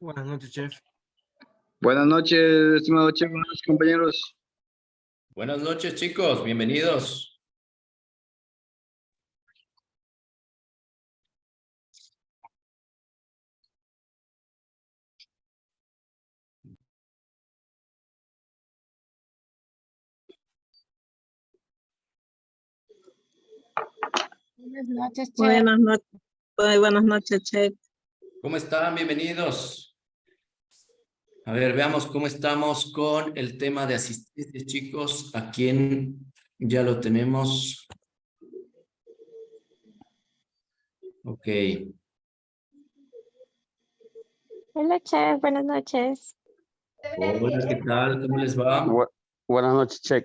Buenas noches, chef. Buenas noches, estimado chef, buenas noches, compañeros. Buenas noches, chicos, bienvenidos. Buenas noches, chef. Buenas noches, chef. ¿Cómo están? Bienvenidos. A ver, veamos cómo estamos con el tema de asistencia, chicos. ¿A quién ya lo tenemos? Ok. Hola, chef. Buenas noches. Hola, ¿qué tal? ¿Cómo les va? Buenas noches, chef.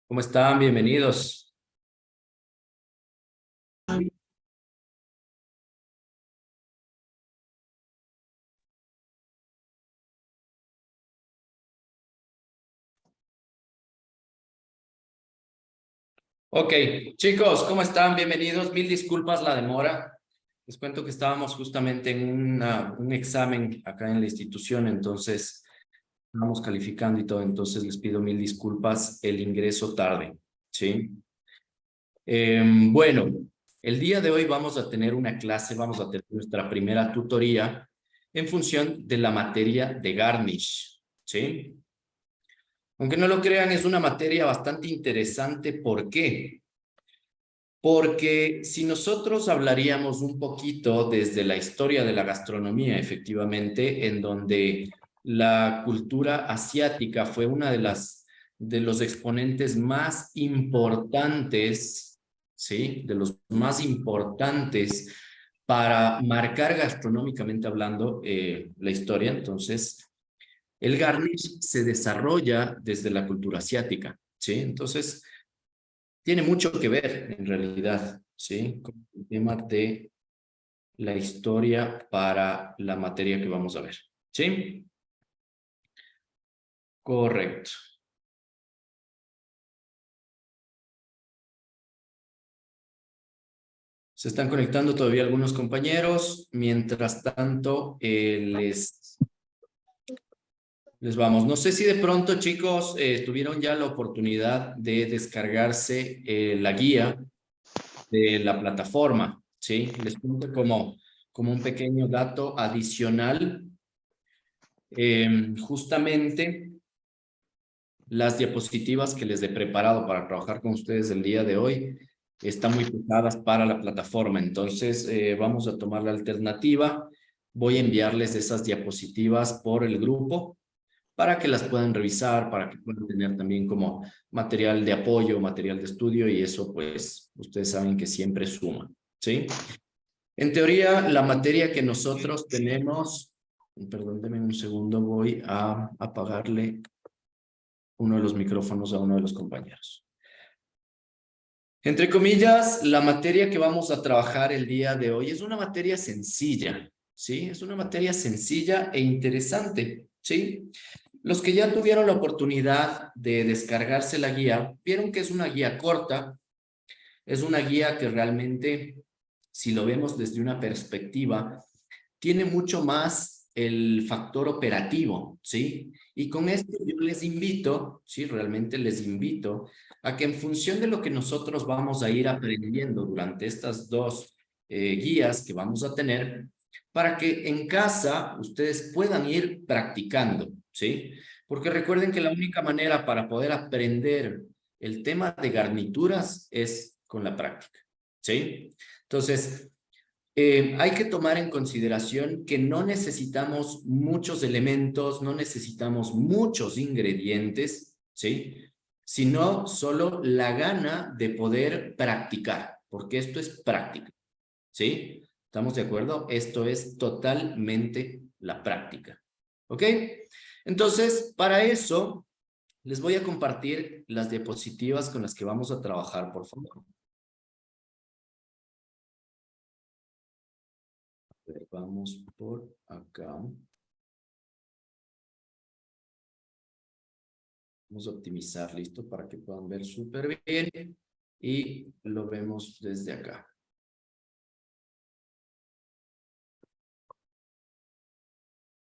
¿Cómo están? Bienvenidos. Ok, chicos, ¿cómo están? Bienvenidos. Mil disculpas la demora. Les cuento que estábamos justamente en un examen acá en la institución, entonces vamos calificando y todo, entonces les pido mil disculpas el ingreso tarde, ¿sí? Bueno, el día de hoy vamos a tener una clase, vamos a tener nuestra primera tutoría en función de la materia de Garnish, ¿sí? Aunque no lo crean, es una materia bastante interesante. ¿Por qué? Porque si nosotros hablaríamos un poquito desde la historia de la gastronomía, efectivamente, en donde la cultura asiática fue una de los exponentes más importantes, ¿sí? De los más importantes para marcar gastronómicamente hablando la historia. Entonces, el garnish se desarrolla desde la cultura asiática, ¿sí? Entonces, tiene mucho que ver, en realidad, ¿sí? Con el tema de la historia para la materia que vamos a ver, ¿sí? Correcto. Se están conectando todavía algunos compañeros. Mientras tanto, les vamos. No sé si de pronto, chicos, tuvieron ya la oportunidad de descargarse la guía de la plataforma, ¿sí? Les cuento como un pequeño dato adicional. Justamente las diapositivas que les he preparado para trabajar con ustedes el día de hoy están muy pesadas para la plataforma, entonces vamos a tomar la alternativa. Voy a enviarles esas diapositivas por el grupo para que las puedan revisar, para que puedan tener también como material de apoyo, material de estudio, y eso pues ustedes saben que siempre suma, ¿sí? En teoría, la materia que nosotros tenemos, perdón, denme un segundo, voy a apagarle uno de los micrófonos a uno de los compañeros. Entre comillas, la materia que vamos a trabajar el día de hoy es una materia sencilla, ¿sí? Es una materia sencilla e interesante, ¿sí? Los que ya tuvieron la oportunidad de descargarse la guía, vieron que es una guía corta, es una guía que realmente, si lo vemos desde una perspectiva, tiene mucho más el factor operativo, ¿sí? Y con esto yo les invito, ¿sí? Realmente les invito a que en función de lo que nosotros vamos a ir aprendiendo durante estas dos guías que vamos a tener, para que en casa ustedes puedan ir practicando, ¿sí? Porque recuerden que la única manera para poder aprender el tema de garnituras es con la práctica, ¿sí? Entonces, hay que tomar en consideración que no necesitamos muchos elementos, no necesitamos muchos ingredientes, ¿sí? Sino solo la gana de poder practicar, porque esto es práctica, ¿sí? ¿Estamos de acuerdo? Esto es totalmente la práctica, ¿ok? Entonces, para eso, les voy a compartir las diapositivas con las que vamos a trabajar, por favor. Vamos por acá. Vamos a optimizar, listo, para que puedan ver súper bien. Y lo vemos desde acá.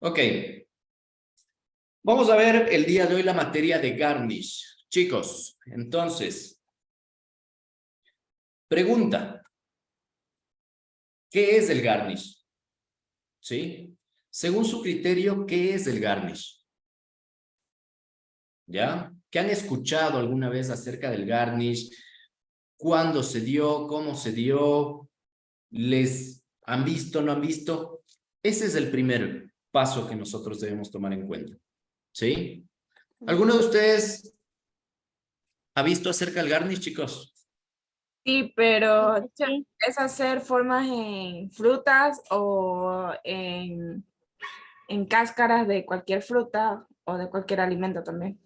Ok. Vamos a ver el día de hoy la materia de garnish. Chicos, entonces, pregunta. ¿Qué es el garnish? ¿Sí? Según su criterio, ¿qué es el garnish? ¿Ya? ¿Qué han escuchado alguna vez acerca del garnish? ¿Cuándo se dio? ¿Cómo se dio? ¿Les han visto? ¿No han visto? Ese es el primer paso que nosotros debemos tomar en cuenta. ¿Sí? ¿Alguno de ustedes ha visto acerca del garnish, chicos? Sí, pero Sí. es hacer formas en frutas o en cáscaras de cualquier fruta o de cualquier alimento también.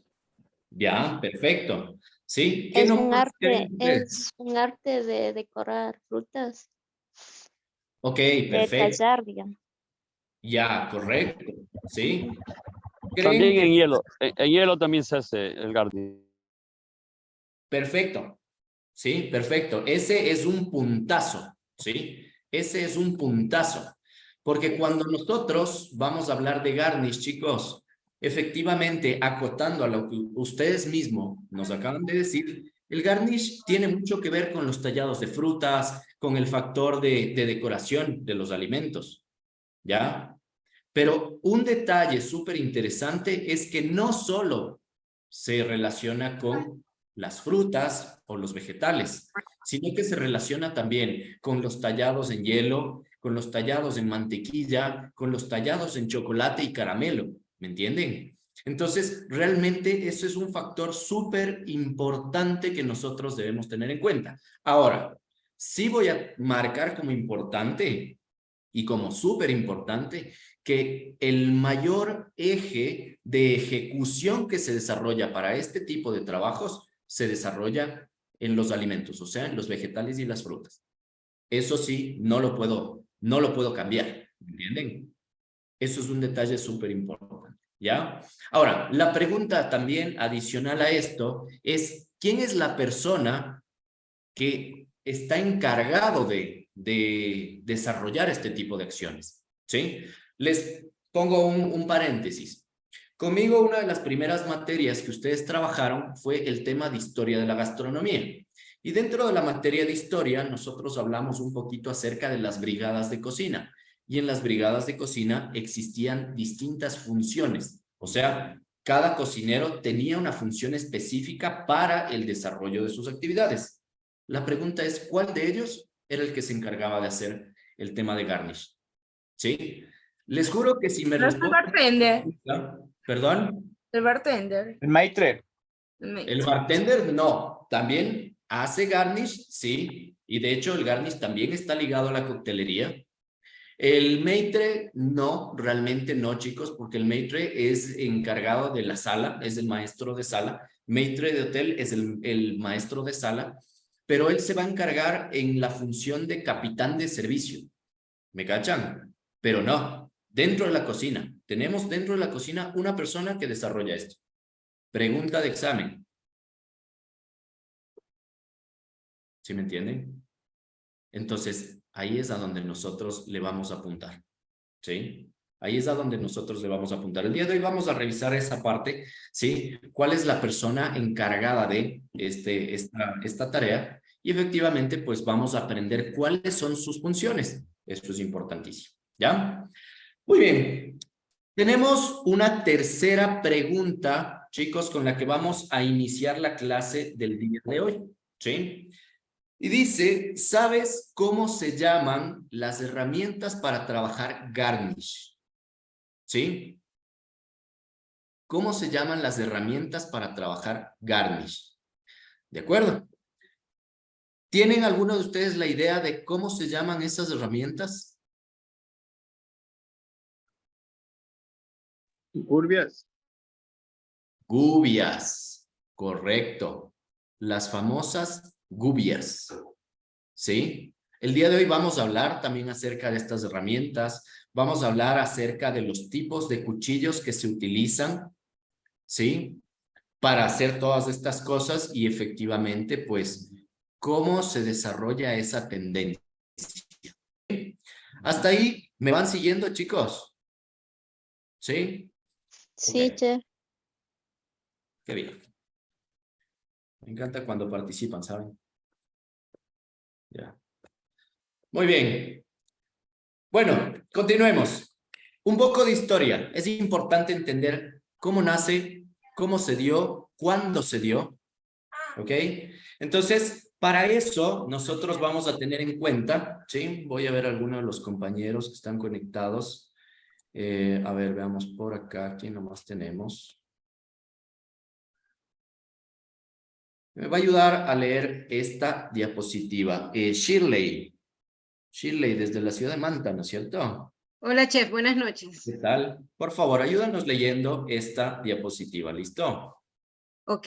Ya, perfecto. ¿Sí? ¿Qué Es nombres tienen ustedes? un arte de decorar frutas, Ok, de perfecto. tallar, digamos. Ya, correcto. ¿Sí? ¿Creen También que en hielo. En hielo también se hace el garnish. perfecto? ¿Sí? Perfecto. Ese es un puntazo, ¿sí? Ese es un puntazo. Porque cuando nosotros vamos a hablar de garnish, chicos, efectivamente, acotando a lo que ustedes mismos nos acaban de decir, el garnish tiene mucho que ver con los tallados de frutas, con el factor de decoración de los alimentos, ¿ya? Pero un detalle súper interesante es que no solo se relaciona con las frutas o los vegetales, sino que se relaciona también con los tallados en hielo, con los tallados en mantequilla, con los tallados en chocolate y caramelo, ¿me entienden? Entonces, realmente eso es un factor súper importante que nosotros debemos tener en cuenta. Ahora, sí voy a marcar como importante y como súper importante que el mayor eje de ejecución que se desarrolla para este tipo de trabajos se desarrolla en los alimentos, o sea, en los vegetales y las frutas. Eso sí, no lo puedo cambiar, ¿entienden? Eso es un detalle súper importante, ¿ya? Ahora, la pregunta también adicional a esto es, ¿quién es la persona que está encargado de desarrollar este tipo de acciones? ¿Sí? Les pongo un paréntesis. Conmigo una de las primeras materias que ustedes trabajaron fue el tema de historia de la gastronomía. Y dentro de la materia de historia nosotros hablamos un poquito acerca de las brigadas de cocina. Y en las brigadas de cocina existían distintas funciones. O sea, cada cocinero tenía una función específica para el desarrollo de sus actividades. La pregunta es, ¿cuál de ellos era el que se encargaba de hacer el tema de garnish? ¿Sí? Les juro que si me No es el responden... bartender. ¿Perdón? El bartender. El maitre. El bartender no, también hace garnish, sí, y de hecho el garnish también está ligado a la coctelería. El maitre no, realmente no, chicos, porque el maitre es encargado de la sala, es el maestro de sala. Maitre de hotel es el maestro de sala, pero él se va a encargar en la función de capitán de servicio. ¿Me cachan? Pero no, dentro de la cocina. Tenemos dentro de la cocina una persona que desarrolla esto. Pregunta de examen. ¿Sí me entienden? Entonces, ahí es a donde nosotros le vamos a apuntar, ¿sí? Ahí es a donde nosotros le vamos a apuntar. El día de hoy vamos a revisar esa parte, ¿sí? ¿Cuál es la persona encargada de esta tarea? Y efectivamente, pues vamos a aprender cuáles son sus funciones. Esto es importantísimo, ¿ya? Muy bien. Tenemos una tercera pregunta, chicos, con la que vamos a iniciar la clase del día de hoy, ¿sí? Y dice, ¿sabes cómo se llaman las herramientas para trabajar garnish? ¿Sí? ¿Cómo se llaman las herramientas para trabajar garnish? ¿De acuerdo? ¿Tienen alguno de ustedes la idea de cómo se llaman esas herramientas? Curvias. Gubias, correcto. Las famosas gubias, ¿sí? El día de hoy vamos a hablar también acerca de estas herramientas. Vamos a hablar acerca de los tipos de cuchillos que se utilizan, ¿sí? Para hacer todas estas cosas y efectivamente, pues, cómo se desarrolla esa tendencia. ¿Hasta ahí me van siguiendo, chicos? ¿Sí? Sí, Ok, chef. qué bien. Me encanta cuando participan, ¿saben? Ya. Muy bien. Bueno, continuemos. Un poco de historia. Es importante entender cómo nace, cómo se dio, cuándo se dio. ¿Ok? Entonces, para eso nosotros vamos a tener en cuenta, ¿sí? Voy a ver a algunos de los compañeros que están conectados. A ver, veamos por acá, ¿quién nomás tenemos? Me va a ayudar a leer esta diapositiva. Shirley, desde la ciudad de Manta, ¿no es cierto? Hola, chef, buenas noches. ¿Qué tal? Por favor, ayúdanos leyendo esta diapositiva, ¿listo? Ok,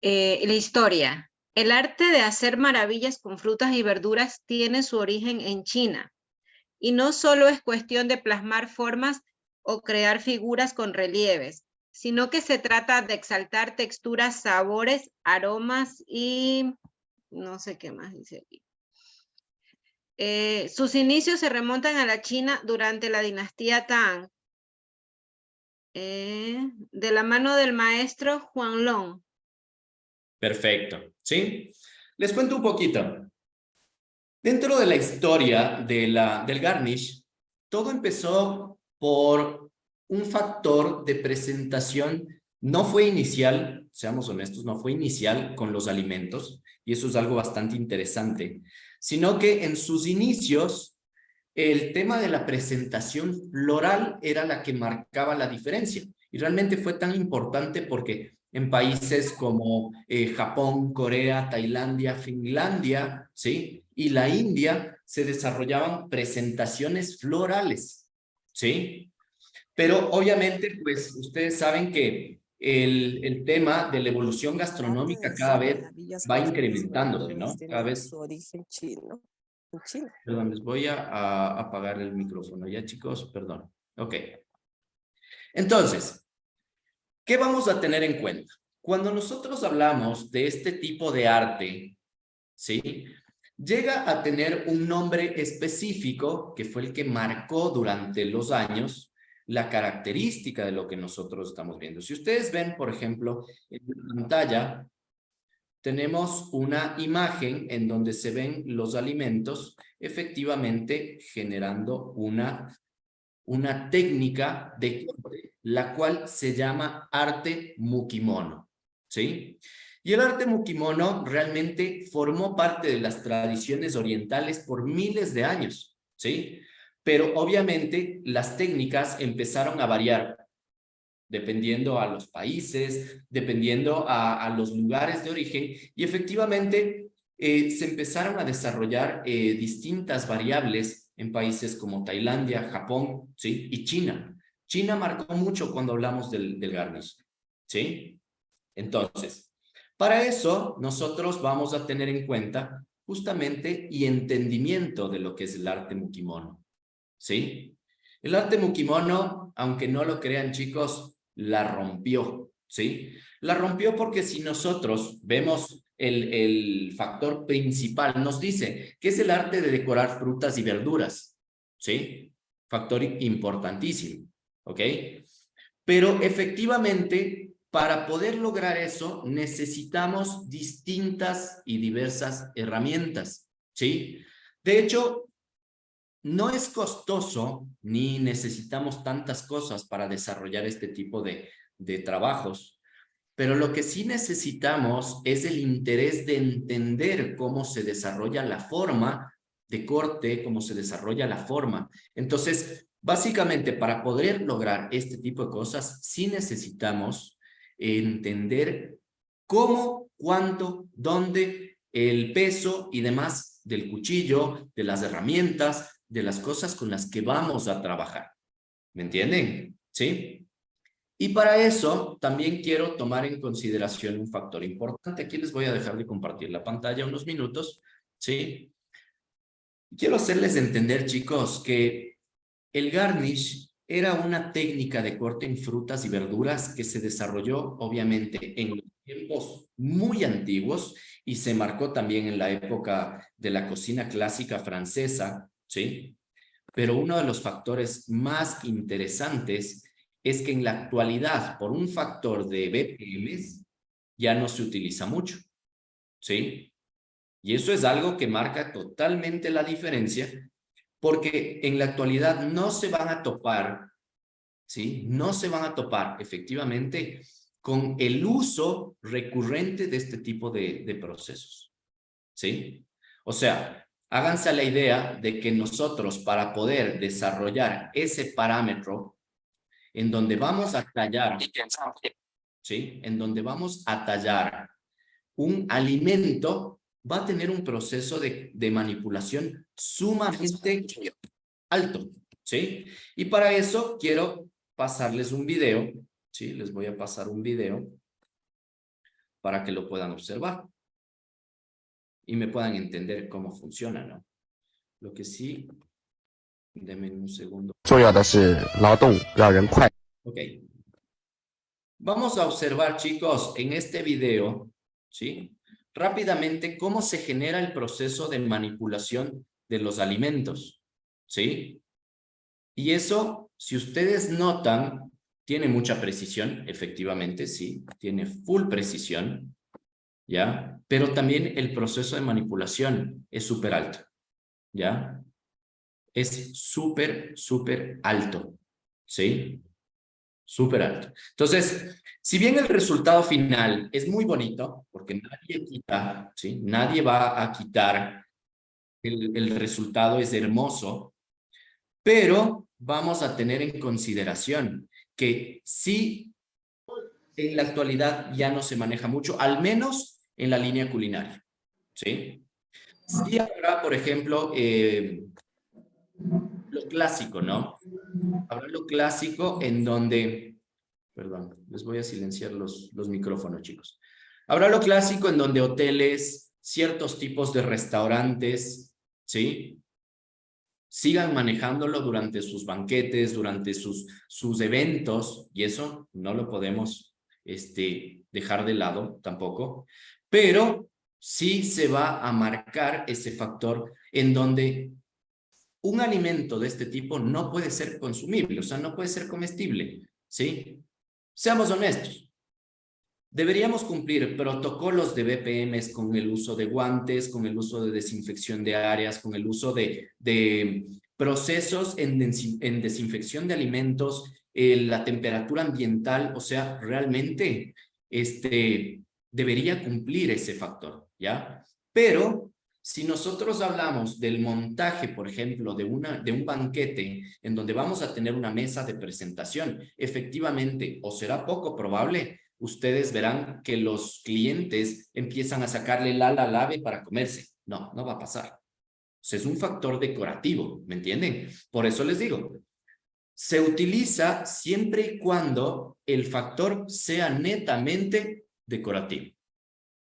la historia. El arte de hacer maravillas con frutas y verduras tiene su origen en China. Y no solo es cuestión de plasmar formas o crear figuras con relieves, sino que se trata de exaltar texturas, sabores, aromas y no sé qué más dice aquí. Sus inicios se remontan a la China durante la dinastía Tang, de la mano del maestro Huanglong. Perfecto, ¿sí? Les cuento un poquito. Dentro de la historia del garnish, todo empezó por un factor de presentación. No fue inicial, seamos honestos, no fue inicial con los alimentos, y eso es algo bastante interesante, sino que en sus inicios, el tema de la presentación floral era la que marcaba la diferencia. Y realmente fue tan importante porque en países como Japón, Corea, Tailandia, Finlandia, ¿sí? Y la India se desarrollaban presentaciones florales, ¿sí? Pero obviamente, pues ustedes saben que el tema de la evolución gastronómica cada vez va incrementándose, ¿no? Cada vez. Su origen chino, en China. Perdón, les voy a apagar el micrófono. Ya, chicos, perdón. Ok. Entonces, ¿qué vamos a tener en cuenta? Cuando nosotros hablamos de este tipo de arte, ¿sí? Llega a tener un nombre específico que fue el que marcó durante los años la característica de lo que nosotros estamos viendo. Si ustedes ven, por ejemplo, en la pantalla, tenemos una imagen en donde se ven los alimentos efectivamente generando una técnica de corte, la cual se llama arte mukimono, ¿sí? Y el arte mukimono realmente formó parte de las tradiciones orientales por miles de años, ¿sí? Pero obviamente las técnicas empezaron a variar dependiendo a los países, dependiendo a los lugares de origen, y efectivamente se empezaron a desarrollar distintas variables en países como Tailandia, Japón, ¿sí? Y China. China marcó mucho cuando hablamos del garnish, ¿sí? Entonces, para eso nosotros vamos a tener en cuenta justamente y entendimiento de lo que es el arte mukimono, ¿sí? El arte mukimono, aunque no lo crean chicos, la rompió, ¿sí? La rompió porque si nosotros vemos el factor principal, nos dice que es el arte de decorar frutas y verduras, ¿sí? Factor importantísimo, ¿ok? Pero efectivamente, para poder lograr eso, necesitamos distintas y diversas herramientas, ¿sí? De hecho, no es costoso ni necesitamos tantas cosas para desarrollar este tipo de trabajos, pero lo que sí necesitamos es el interés de entender cómo se desarrolla la forma de corte, cómo se desarrolla la forma. Entonces, básicamente, para poder lograr este tipo de cosas, sí necesitamos entender cómo, cuánto, dónde, el peso y demás del cuchillo, de las herramientas, de las cosas con las que vamos a trabajar. ¿Me entienden? ¿Sí? Y para eso también quiero tomar en consideración un factor importante. Aquí les voy a dejar de compartir la pantalla unos minutos, ¿sí? Quiero hacerles entender, chicos, que el garnish era una técnica de corte en frutas y verduras que se desarrolló, obviamente, en los tiempos muy antiguos y se marcó también en la época de la cocina clásica francesa, ¿sí? Pero uno de los factores más interesantes es que en la actualidad, por un factor de BPMs, ya no se utiliza mucho, ¿sí? Y eso es algo que marca totalmente la diferencia, porque en la actualidad no se van a topar, ¿sí? No se van a topar efectivamente con el uso recurrente de este tipo de procesos, ¿sí? O sea, háganse la idea de que nosotros, para poder desarrollar ese parámetro en donde vamos a tallar, ¿sí? En donde vamos a tallar un alimento, va a tener un proceso de manipulación sumamente alto, ¿sí? Y para eso quiero pasarles un video, ¿sí? Les voy a pasar un video para que lo puedan observar y me puedan entender cómo funciona, ¿no? Lo que sí, denme un segundo. Ok. Vamos a observar, chicos, en este video, ¿sí? Rápidamente cómo se genera el proceso de manipulación de los alimentos, ¿sí? Y eso, si ustedes notan, tiene mucha precisión, efectivamente, sí, tiene full precisión, ¿ya? Pero también el proceso de manipulación es súper alto, ¿ya? Es súper alto, ¿sí? Súper alto. Entonces, si bien el resultado final es muy bonito, porque nadie quita, ¿sí? Nadie va a quitar, el resultado es hermoso, pero vamos a tener en consideración que sí, en la actualidad ya no se maneja mucho, al menos en la línea culinaria, ¿sí? Sí habrá, por ejemplo, lo clásico, ¿no? Habrá lo clásico en donde, perdón, les voy a silenciar los micrófonos, chicos. Habrá lo clásico en donde hoteles, ciertos tipos de restaurantes, ¿sí? Sigan manejándolo durante sus banquetes, durante sus eventos, y eso no lo podemos dejar de lado tampoco, pero sí se va a marcar ese factor en donde un alimento de este tipo no puede ser consumible, o sea, no puede ser comestible, ¿sí? Seamos honestos. Deberíamos cumplir protocolos de BPMs con el uso de guantes, con el uso de desinfección de áreas, con el uso de procesos en desinfección de alimentos, la temperatura ambiental, o sea, realmente debería cumplir ese factor, ¿ya? Pero si nosotros hablamos del montaje, por ejemplo, de un banquete en donde vamos a tener una mesa de presentación, efectivamente, o será poco probable, ustedes verán que los clientes empiezan a sacarle la ave para comerse. No, no va a pasar. O sea, es un factor decorativo, ¿me entienden? Por eso les digo, se utiliza siempre y cuando el factor sea netamente decorativo.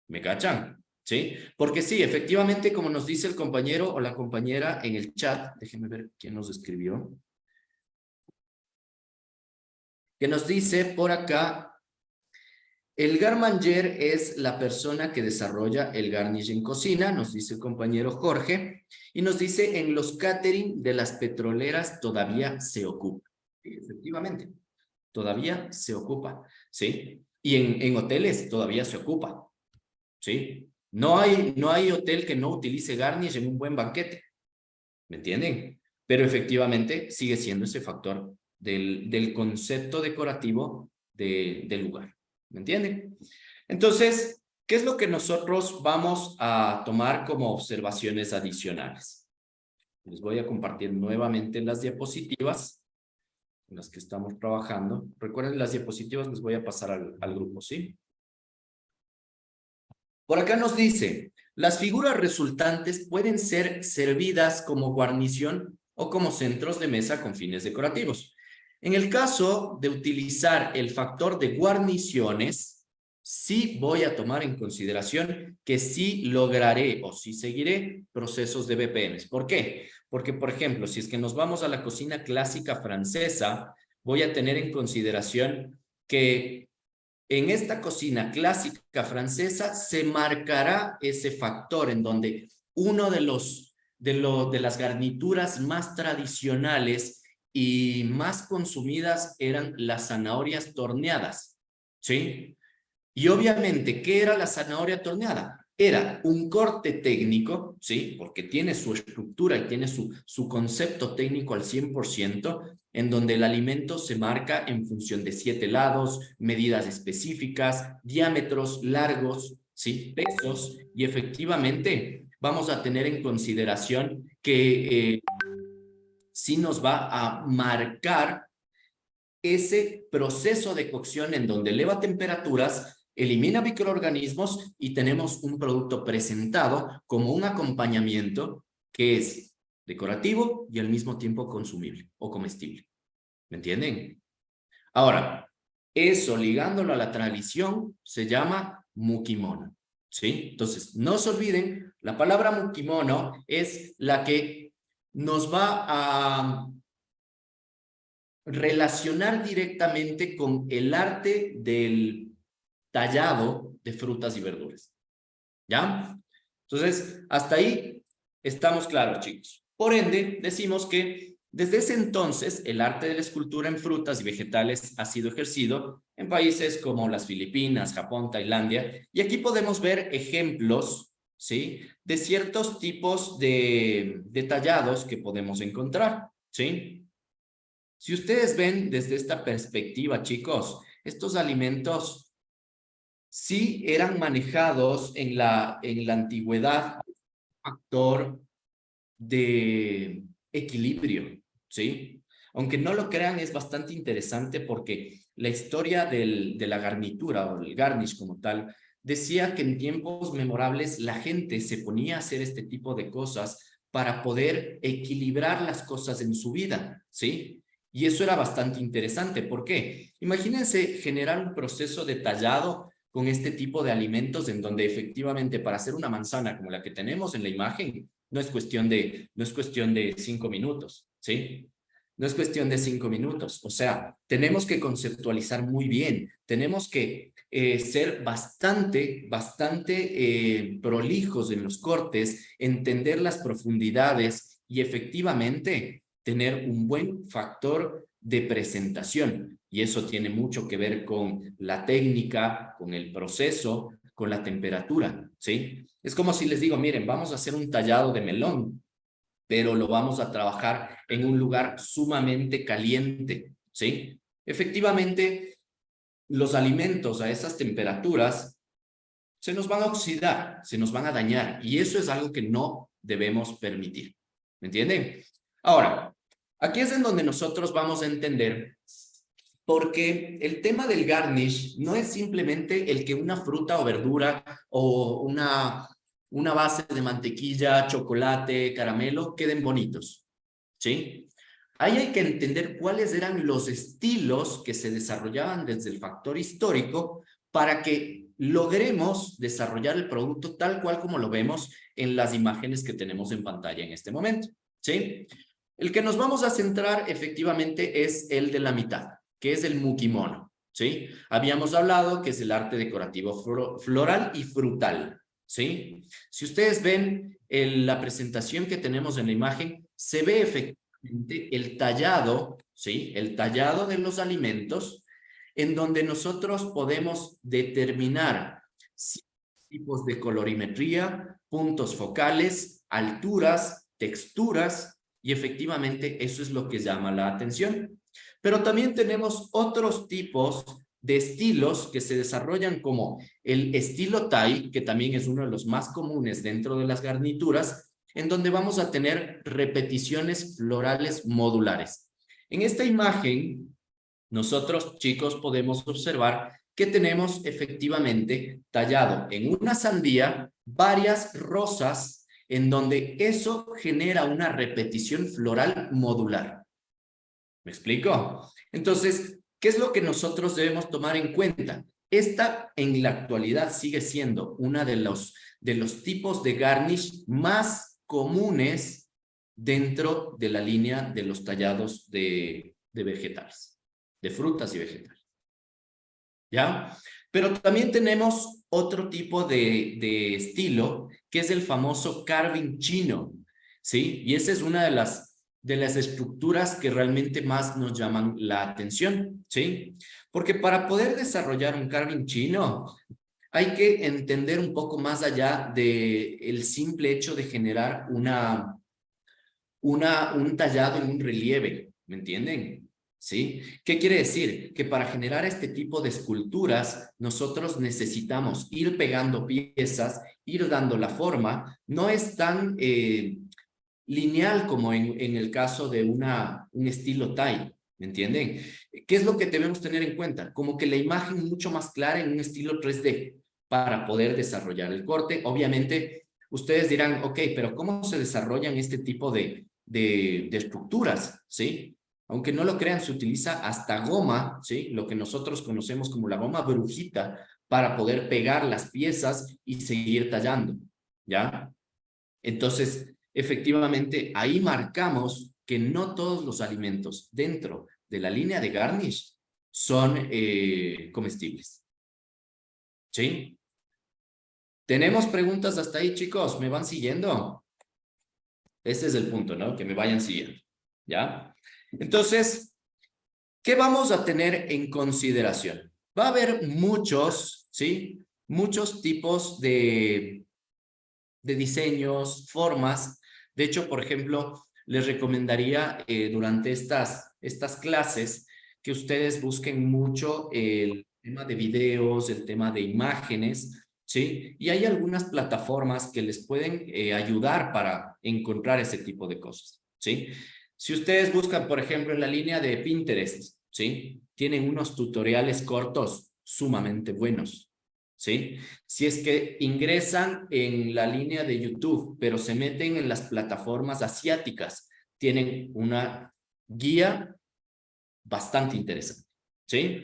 ¿Me cachan? ¿Sí? Porque sí, efectivamente, como nos dice el compañero o la compañera en el chat, déjenme ver quién nos escribió, que nos dice por acá, el garmanger es la persona que desarrolla el garnish en cocina, nos dice el compañero Jorge, y nos dice en los catering de las petroleras todavía se ocupa. Sí, efectivamente, todavía se ocupa, ¿sí? Y en hoteles todavía se ocupa, ¿sí? No hay hotel que no utilice garnish en un buen banquete, ¿me entienden? Pero efectivamente sigue siendo ese factor del concepto decorativo del lugar. ¿Me entienden? Entonces, ¿qué es lo que nosotros vamos a tomar como observaciones adicionales? Les voy a compartir nuevamente las diapositivas en las que estamos trabajando. Recuerden, las diapositivas les voy a pasar al grupo, ¿sí? Por acá nos dice, las figuras resultantes pueden ser servidas como guarnición o como centros de mesa con fines decorativos. En el caso de utilizar el factor de guarniciones, sí voy a tomar en consideración que sí lograré o sí seguiré procesos de BPMs. ¿Por qué? Porque, por ejemplo, si es que nos vamos a la cocina clásica francesa, voy a tener en consideración que en esta cocina clásica francesa se marcará ese factor en donde uno de las garnituras más tradicionales y más consumidas eran las zanahorias torneadas, ¿sí? Y obviamente, ¿qué era la zanahoria torneada? Era un corte técnico, ¿sí? Porque tiene su estructura y tiene su concepto técnico al 100%, en donde el alimento se marca en función de 7 lados, medidas específicas, diámetros largos, ¿sí? Pesos, y efectivamente vamos a tener en consideración que sí nos va a marcar ese proceso de cocción en donde eleva temperaturas, elimina microorganismos y tenemos un producto presentado como un acompañamiento que es decorativo y al mismo tiempo consumible o comestible. ¿Me entienden? Ahora, eso ligándolo a la tradición se llama mukimono, ¿sí? Entonces, no se olviden, la palabra mukimono es la que nos va a relacionar directamente con el arte del tallado de frutas y verduras. ¿Ya? Entonces, hasta ahí estamos claros, chicos. Por ende, decimos que desde ese entonces el arte de la escultura en frutas y vegetales ha sido ejercido en países como las Filipinas, Japón, Tailandia, y aquí podemos ver ejemplos, ¿sí? De ciertos tipos de tallados que podemos encontrar, ¿sí? Si ustedes ven desde esta perspectiva, chicos, estos alimentos sí eran manejados en la antigüedad, factor de equilibrio, ¿sí? Aunque no lo crean, es bastante interesante porque la historia de la garnitura o el garnish como tal decía que en tiempos memorables la gente se ponía a hacer este tipo de cosas para poder equilibrar las cosas en su vida, ¿sí? Y eso era bastante interesante. ¿Por qué? Imagínense generar un proceso de tallado con este tipo de alimentos en donde efectivamente para hacer una manzana como la que tenemos en la imagen, no es cuestión de 5 minutos, ¿sí? No es cuestión de 5 minutos. O sea, tenemos que conceptualizar muy bien. Tenemos que ser bastante prolijos en los cortes, entender las profundidades y efectivamente tener un buen factor de presentación. Y eso tiene mucho que ver con la técnica, con el proceso, con la temperatura, ¿sí? Es como si les digo, miren, vamos a hacer un tallado de melón, pero lo vamos a trabajar en un lugar sumamente caliente, ¿sí? Efectivamente, los alimentos a esas temperaturas se nos van a oxidar, se nos van a dañar, y eso es algo que no debemos permitir. ¿Me entienden? Ahora, aquí es en donde nosotros vamos a entender porque el tema del garnish no es simplemente el que una fruta o verdura o una base de mantequilla, chocolate, caramelo queden bonitos, ¿sí? Ahí hay que entender cuáles eran los estilos que se desarrollaban desde el factor histórico para que logremos desarrollar el producto tal cual como lo vemos en las imágenes que tenemos en pantalla en este momento, ¿sí? El que nos vamos a centrar efectivamente es el de la mitad, que es el mukimono, ¿sí? Habíamos hablado que es el arte decorativo floral y frutal, ¿sí? Si ustedes ven la presentación que tenemos en la imagen, se ve efectivamente el tallado, ¿sí? El tallado de los alimentos, en donde nosotros podemos determinar tipos de colorimetría, puntos focales, alturas, texturas, y efectivamente eso es lo que llama la atención. Pero también tenemos otros tipos de estilos que se desarrollan como el estilo Thai, que también es uno de los más comunes dentro de las garnituras, en donde vamos a tener repeticiones florales modulares. En esta imagen, nosotros, chicos, podemos observar que tenemos efectivamente tallado en una sandía varias rosas en donde eso genera una repetición floral modular. ¿Me explico? Entonces, ¿qué es lo que nosotros debemos tomar en cuenta? Esta en la actualidad sigue siendo una de los tipos de garnish más comunes dentro de la línea de los tallados de vegetales, de frutas y vegetales. ¿Ya? Pero también tenemos otro tipo de estilo, que es el famoso carving chino, ¿sí? Y esa es una de las de las estructuras que realmente más nos llaman la atención, ¿sí? Porque para poder desarrollar un carving chino, hay que entender un poco más allá del simple hecho de generar un tallado en un relieve, ¿me entienden? ¿Sí? ¿Qué quiere decir? Que para generar este tipo de esculturas, nosotros necesitamos ir pegando piezas, ir dando la forma. No es tan lineal como en el caso de un estilo Thai, ¿me entienden? ¿Qué es lo que debemos tener en cuenta? Como que la imagen mucho más clara en un estilo 3D para poder desarrollar el corte. Obviamente, ustedes dirán, ok, pero ¿cómo se desarrollan este tipo de estructuras? ¿Sí? Aunque no lo crean, se utiliza hasta goma, ¿sí? Lo que nosotros conocemos como la goma brujita, para poder pegar las piezas y seguir tallando, ¿ya? Entonces, efectivamente, ahí marcamos que no todos los alimentos dentro de la línea de garnish son comestibles. ¿Sí? ¿Tenemos preguntas hasta ahí, chicos? ¿Me van siguiendo? Ese es el punto, ¿no? Que me vayan siguiendo, ¿ya? Entonces, ¿qué vamos a tener en consideración? Va a haber muchos, ¿sí? Muchos tipos de diseños, formas. De hecho, por ejemplo, les recomendaría durante estas clases que ustedes busquen mucho el tema de videos, el tema de imágenes, ¿sí? Y hay algunas plataformas que les pueden ayudar para encontrar ese tipo de cosas, ¿sí? Si ustedes buscan, por ejemplo, en la línea de Pinterest, ¿sí? Tienen unos tutoriales cortos sumamente buenos, ¿sí? Si es que ingresan en la línea de YouTube, pero se meten en las plataformas asiáticas, tienen una guía bastante interesante, ¿sí?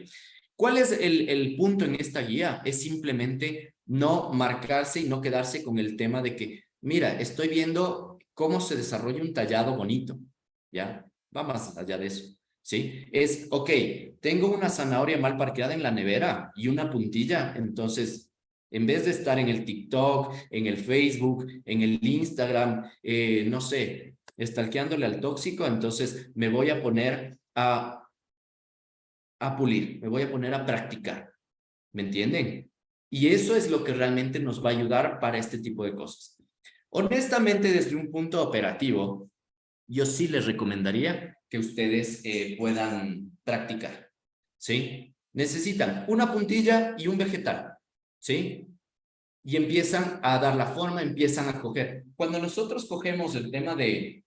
¿Cuál es el punto en esta guía? Es simplemente no marcarse y no quedarse con el tema de que, mira, estoy viendo cómo se desarrolla un tallado bonito, ¿ya? Va más allá de eso, ¿sí? Es, ok, tengo una zanahoria mal parqueada en la nevera y una puntilla, entonces, en vez de estar en el TikTok, en el Facebook, en el Instagram, no sé, stalkeándole al tóxico, entonces me voy a poner a pulir, me voy a poner a practicar, ¿me entienden? Y eso es lo que realmente nos va a ayudar para este tipo de cosas. Honestamente, desde un punto operativo, yo sí les recomendaría que ustedes puedan practicar, ¿sí? Necesitan una puntilla y un vegetal, ¿sí? Y empiezan a dar la forma, empiezan a coger. Cuando nosotros cogemos el tema de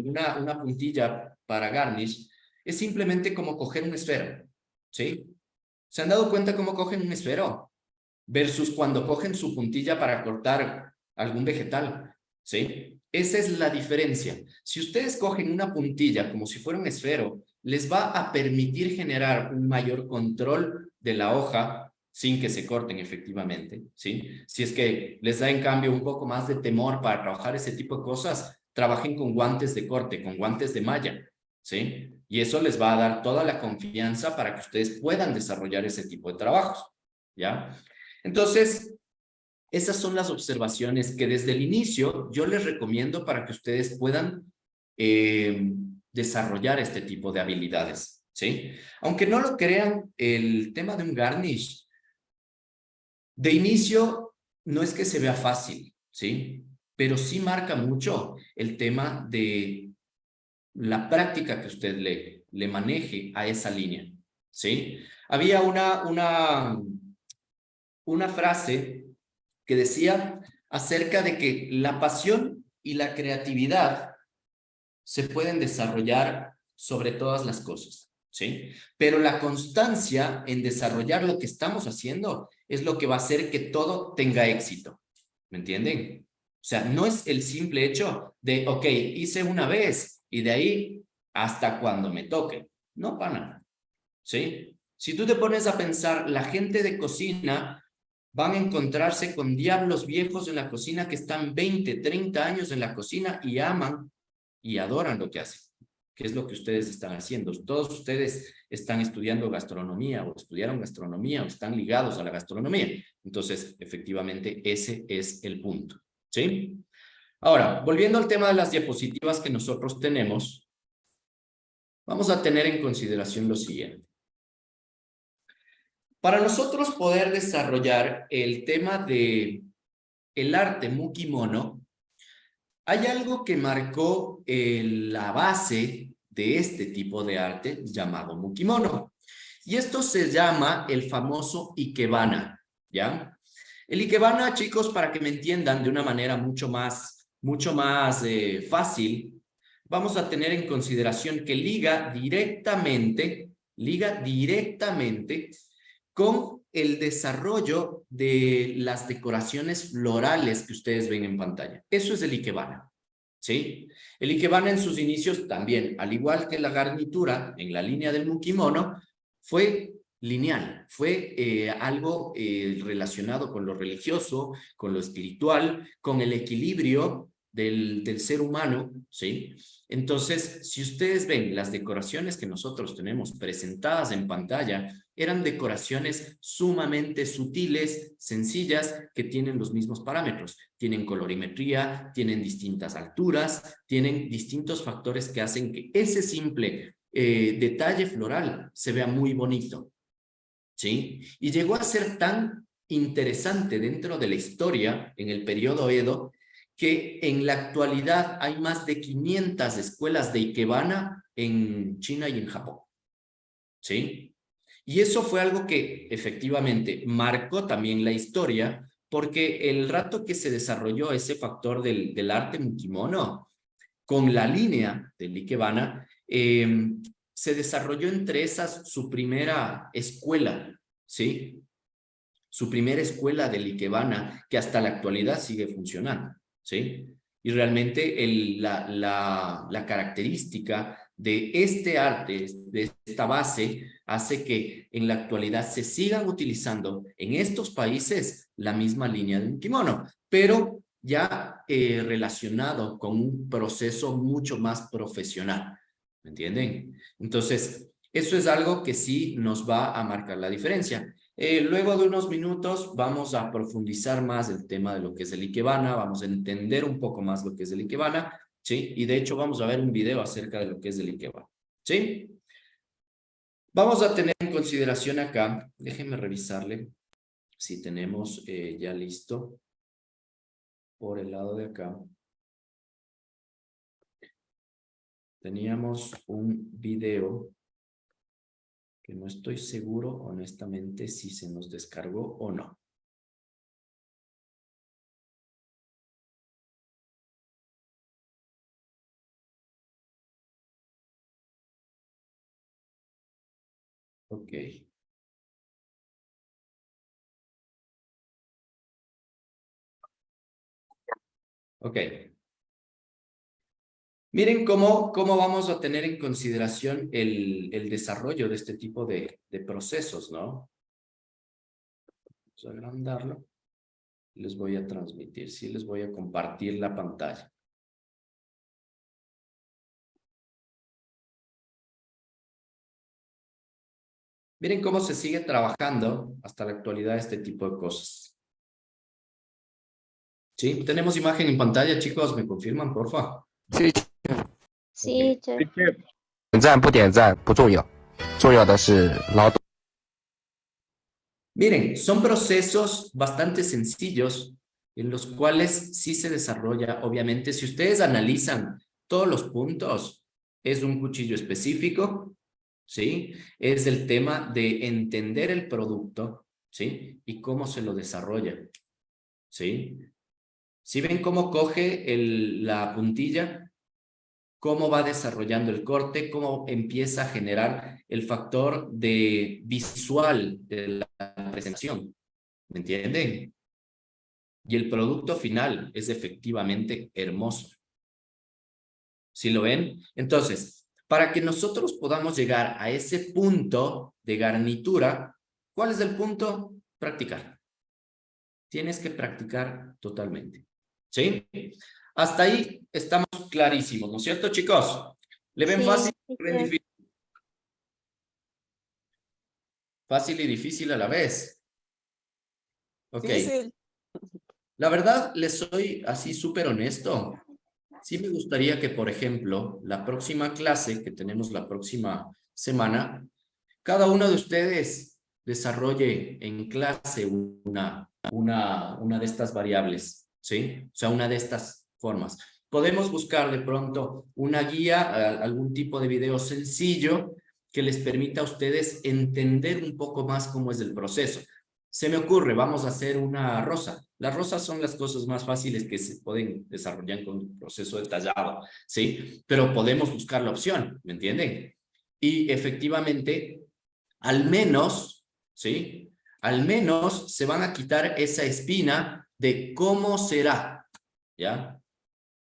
una puntilla para garnish, es simplemente como coger un esfero, ¿sí? ¿Se han dado cuenta cómo cogen un esfero? Versus cuando cogen su puntilla para cortar algún vegetal, ¿sí? Esa es la diferencia. Si ustedes cogen una puntilla como si fuera un esfero, les va a permitir generar un mayor control de la hoja sin que se corten efectivamente, ¿sí? Si es que les da en cambio un poco más de temor para trabajar ese tipo de cosas, trabajen con guantes de corte, con guantes de malla, ¿sí? Y eso les va a dar toda la confianza para que ustedes puedan desarrollar ese tipo de trabajos, ¿ya? Entonces, esas son las observaciones que desde el inicio yo les recomiendo para que ustedes puedan desarrollar este tipo de habilidades, ¿sí? Aunque no lo crean, el tema de un garnish, de inicio, no es que se vea fácil, ¿sí? Pero sí marca mucho el tema de la práctica que usted le maneje a esa línea, ¿sí? Había una frase que decía acerca de que la pasión y la creatividad se pueden desarrollar sobre todas las cosas, ¿sí? Pero la constancia en desarrollar lo que estamos haciendo es lo que va a hacer que todo tenga éxito, ¿me entienden? O sea, no es el simple hecho de, ok, hice una vez y de ahí hasta cuando me toque. No, pana, ¿sí? Si tú te pones a pensar, la gente de cocina van a encontrarse con diablos viejos en la cocina que están 20, 30 años en la cocina y aman y adoran lo que hacen, que es lo que ustedes están haciendo. Todos ustedes están estudiando gastronomía o estudiaron gastronomía o están ligados a la gastronomía. Entonces, efectivamente, ese es el punto, ¿sí? Ahora, volviendo al tema de las diapositivas que nosotros tenemos, vamos a tener en consideración lo siguiente. Para nosotros poder desarrollar el tema de el arte Mukimono, hay algo que marcó la base de este tipo de arte llamado Mukimono. Y esto se llama el famoso Ikebana, ¿ya? El Ikebana, chicos, para que me entiendan de una manera mucho más fácil, vamos a tener en consideración que liga directamente con el desarrollo de las decoraciones florales que ustedes ven en pantalla. Eso es el Ikebana, ¿sí? El Ikebana en sus inicios también, al igual que la garnitura en la línea del Mukimono, fue lineal, fue algo relacionado con lo religioso, con lo espiritual, con el equilibrio del ser humano, ¿sí? Entonces, si ustedes ven las decoraciones que nosotros tenemos presentadas en pantalla, eran decoraciones sumamente sutiles, sencillas, que tienen los mismos parámetros. Tienen colorimetría, tienen distintas alturas, tienen distintos factores que hacen que ese simple detalle floral se vea muy bonito, ¿sí? Y llegó a ser tan interesante dentro de la historia en el periodo Edo que en la actualidad hay más de 500 escuelas de Ikebana en China y en Japón, ¿sí? Y eso fue algo que efectivamente marcó también la historia, porque el rato que se desarrolló ese factor del arte Mukimono con la línea del Ikebana, se desarrolló entre esas su primera escuela, ¿sí? Su primera escuela del Ikebana, que hasta la actualidad sigue funcionando, ¿sí? Y realmente la característica de este arte, de esta base, hace que en la actualidad se sigan utilizando en estos países la misma línea del kimono, pero ya relacionado con un proceso mucho más profesional, ¿me entienden? Entonces, eso es algo que sí nos va a marcar la diferencia. Luego de unos minutos vamos a profundizar más el tema de lo que es el Ikebana, vamos a entender un poco más lo que es el Ikebana, ¿sí? Y de hecho vamos a ver un video acerca de lo que es el Ikebana, ¿sí? Vamos a tener en consideración acá, déjenme revisarle si tenemos ya listo por el lado de acá. Teníamos un video que no estoy seguro, honestamente, si se nos descargó o no. Ok. Ok. Miren cómo vamos a tener en consideración el desarrollo de este tipo de procesos, ¿no? Vamos a agrandarlo. Les voy a transmitir, sí, les voy a compartir la pantalla. Miren cómo se sigue trabajando hasta la actualidad este tipo de cosas. ¿Sí? ¿Tenemos imagen en pantalla, chicos? ¿Me confirman, por favor? Sí. Sí, Ok. che. 点赞不点赞不重要，重要的是劳动。 Miren, son procesos bastante sencillos en los cuales sí se desarrolla, obviamente, si ustedes analizan todos los puntos, es un cuchillo específico, ¿sí? Es el tema de entender el producto, ¿sí? Y cómo se lo desarrolla, ¿sí? Si ven cómo coge la puntilla, cómo va desarrollando el corte, cómo empieza a generar el factor de visual de la presentación, ¿me entienden? Y el producto final es efectivamente hermoso. ¿Sí lo ven? Entonces, para que nosotros podamos llegar a ese punto de garnitura, ¿cuál es el punto? Practicar. Tienes que practicar totalmente. ¿Sí? Hasta ahí estamos clarísimos, ¿no es cierto, chicos? ¿Le ven Sí, fácil? ¿Le ven teacher. difícil? Fácil y difícil a la vez. Ok. Difícil. La verdad, les soy así súper honesto. Sí me gustaría que, por ejemplo, la próxima clase que tenemos la próxima semana, cada uno de ustedes desarrolle en clase una de estas variables, ¿sí? O sea, una de estas formas. Podemos buscar de pronto una guía, algún tipo de video sencillo que les permita a ustedes entender un poco más cómo es el proceso. Se me ocurre, vamos a hacer una rosa. Las rosas son las cosas más fáciles que se pueden desarrollar con un proceso detallado, ¿sí? Pero podemos buscar la opción, ¿me entienden? Y efectivamente, al menos, ¿sí? Al menos se van a quitar esa espina de cómo será, ¿ya?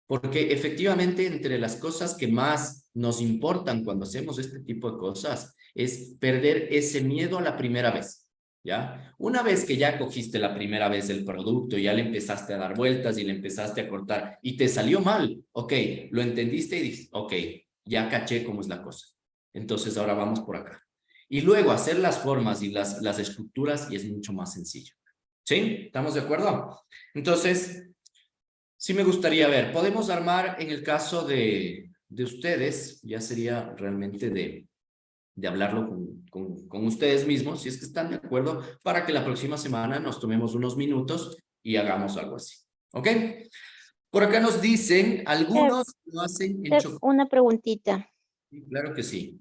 Porque efectivamente entre las cosas que más nos importan cuando hacemos este tipo de cosas es perder ese miedo a la primera vez, ¿ya? Una vez que ya cogiste la primera vez el producto, ya le empezaste a dar vueltas y le empezaste a cortar y te salió mal, ok, lo entendiste y dices, ok, ya caché cómo es la cosa. Entonces ahora vamos por acá. Y luego hacer las formas y las estructuras y es mucho más sencillo. ¿Sí? ¿Estamos de acuerdo? Entonces, sí me gustaría ver, podemos armar en el caso de ustedes, ya sería realmente de hablarlo con ustedes mismos, si es que están de acuerdo, para que la próxima semana nos tomemos unos minutos y hagamos algo así. ¿Ok? Por acá nos dicen, algunos lo hacen en chocolate. Una preguntita. Claro que sí.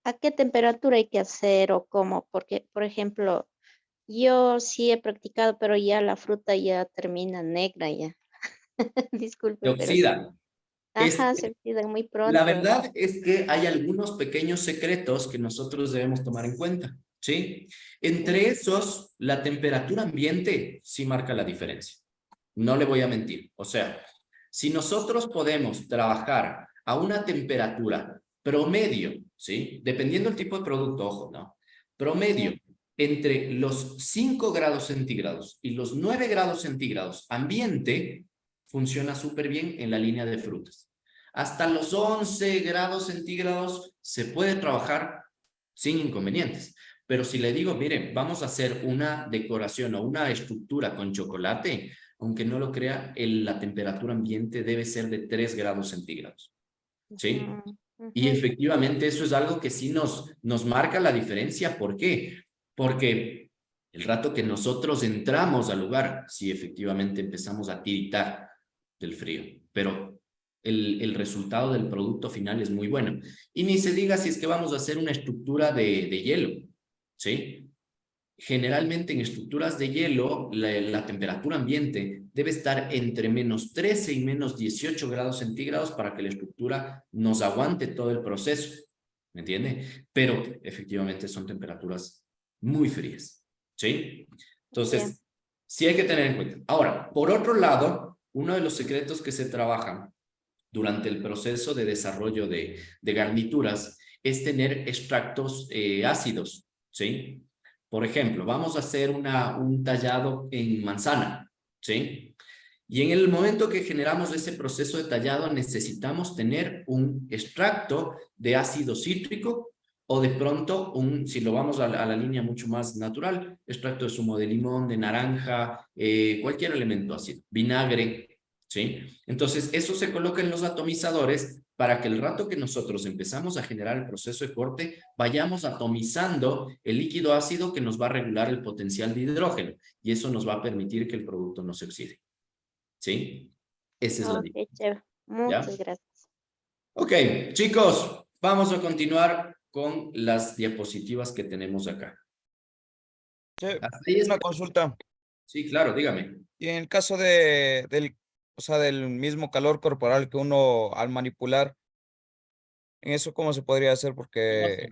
¿A qué temperatura hay que hacer o cómo? Porque, por ejemplo, yo sí he practicado, pero ya la fruta ya termina negra ya. Disculpe, Se pero sí. oxida. Ajá, se oxidan muy pronto. La verdad es que hay algunos pequeños secretos que nosotros debemos tomar en cuenta, ¿sí? Entre esos, la temperatura ambiente sí marca la diferencia. No le voy a mentir. O sea, si nosotros podemos trabajar a una temperatura promedio, ¿sí? Dependiendo del tipo de producto, ojo, ¿no? Promedio entre los 5 grados centígrados y los 9 grados centígrados ambiente, funciona súper bien en la línea de frutas. Hasta los 11 grados centígrados se puede trabajar sin inconvenientes. Pero si le digo, miren, vamos a hacer una decoración o una estructura con chocolate, aunque no lo crea, la temperatura ambiente debe ser de 3 grados centígrados. ¿Sí? Y efectivamente eso es algo que sí nos marca la diferencia. ¿Por qué? Porque el rato que nosotros entramos al lugar, sí efectivamente empezamos a tiritar del frío, pero el resultado del producto final es muy bueno. Y ni se diga si es que vamos a hacer una estructura de hielo, ¿sí? Generalmente en estructuras de hielo, la temperatura ambiente debe estar entre menos 13 y menos 18 grados centígrados para que la estructura nos aguante todo el proceso, ¿me entiende? Pero efectivamente son temperaturas muy frías, ¿sí? Entonces, sí hay que tener en cuenta. Ahora, por otro lado, uno de los secretos que se trabajan durante el proceso de desarrollo de garnituras es tener extractos ácidos, ¿sí? Por ejemplo, vamos a hacer un tallado en manzana, ¿sí? Y en el momento que generamos ese proceso de tallado necesitamos tener un extracto de ácido cítrico o de pronto, si lo vamos a la línea mucho más natural, extracto de zumo de limón, de naranja, cualquier elemento ácido, vinagre, ¿sí? Entonces, eso se coloca en los atomizadores para que el rato que nosotros empezamos a generar el proceso de corte, vayamos atomizando el líquido ácido que nos va a regular el potencial de hidrógeno y eso nos va a permitir que el producto no se oxide. ¿Sí? Esa es la diferencia. Muchas gracias. Ok, chicos, vamos a continuar con las diapositivas que tenemos acá. Una consulta. Sí, claro, dígame. Y en el caso del mismo calor corporal que uno al manipular, ¿en eso cómo se podría hacer? Porque...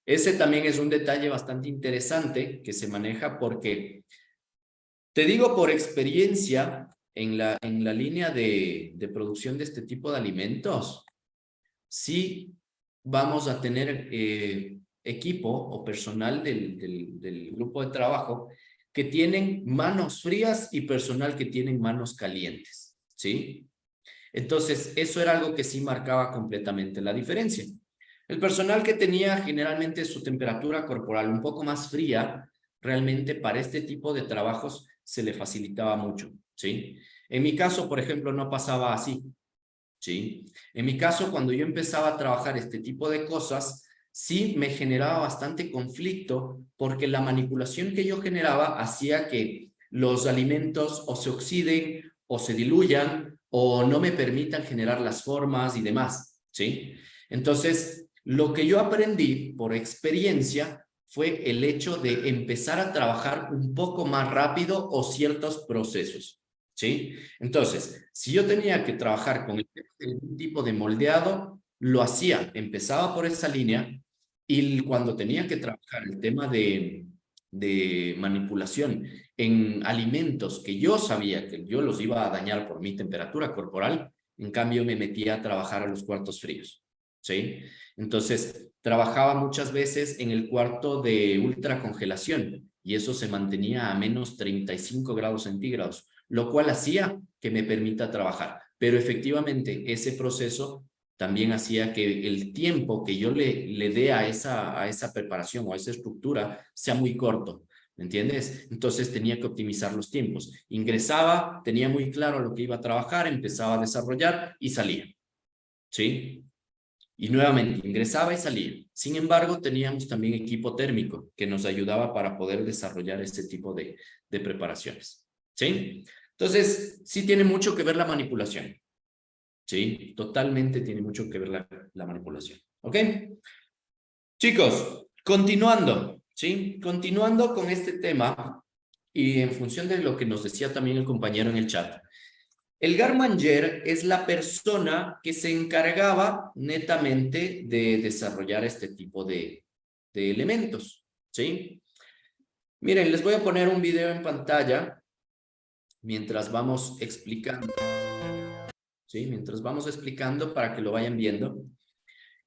Ese también es un detalle bastante interesante que se maneja porque, te digo por experiencia, en la línea de producción de este tipo de alimentos, sí vamos a tener equipo o personal del grupo de trabajo que tienen manos frías y personal que tienen manos calientes, ¿sí? Entonces, eso era algo que sí marcaba completamente la diferencia. El personal que tenía generalmente su temperatura corporal un poco más fría, realmente para este tipo de trabajos se le facilitaba mucho, ¿sí? En mi caso, por ejemplo, no pasaba así, ¿sí? En mi caso, cuando yo empezaba a trabajar este tipo de cosas, sí me generaba bastante conflicto porque la manipulación que yo generaba hacía que los alimentos o se oxiden o se diluyan o no me permitan generar las formas y demás, ¿sí? Entonces, lo que yo aprendí por experiencia fue el hecho de empezar a trabajar un poco más rápido o ciertos procesos, ¿sí? Entonces, si yo tenía que trabajar con el tipo de moldeado, lo hacía, empezaba por esa línea y cuando tenía que trabajar el tema de manipulación en alimentos que yo sabía que yo los iba a dañar por mi temperatura corporal, en cambio me metía a trabajar a los cuartos fríos, ¿sí? Entonces, trabajaba muchas veces en el cuarto de ultracongelación y eso se mantenía a menos 35 grados centígrados, lo cual hacía que me permita trabajar. Pero efectivamente, ese proceso también hacía que el tiempo que yo le dé a esa preparación o a esa estructura sea muy corto, ¿me entiendes? Entonces tenía que optimizar los tiempos. Ingresaba, tenía muy claro lo que iba a trabajar, empezaba a desarrollar y salía, ¿sí? Y nuevamente ingresaba y salía. Sin embargo, teníamos también equipo térmico que nos ayudaba para poder desarrollar este tipo de preparaciones, ¿sí? Entonces, sí tiene mucho que ver la manipulación. Sí, totalmente tiene mucho que ver la manipulación. ¿Ok? Chicos, continuando, ¿sí? Continuando con este tema y en función de lo que nos decía también el compañero en el chat. El Garmanger es la persona que se encargaba netamente de desarrollar este tipo de elementos, ¿sí? Miren, les voy a poner un video en pantalla mientras vamos explicando. ¿Sí? Mientras vamos explicando para que lo vayan viendo.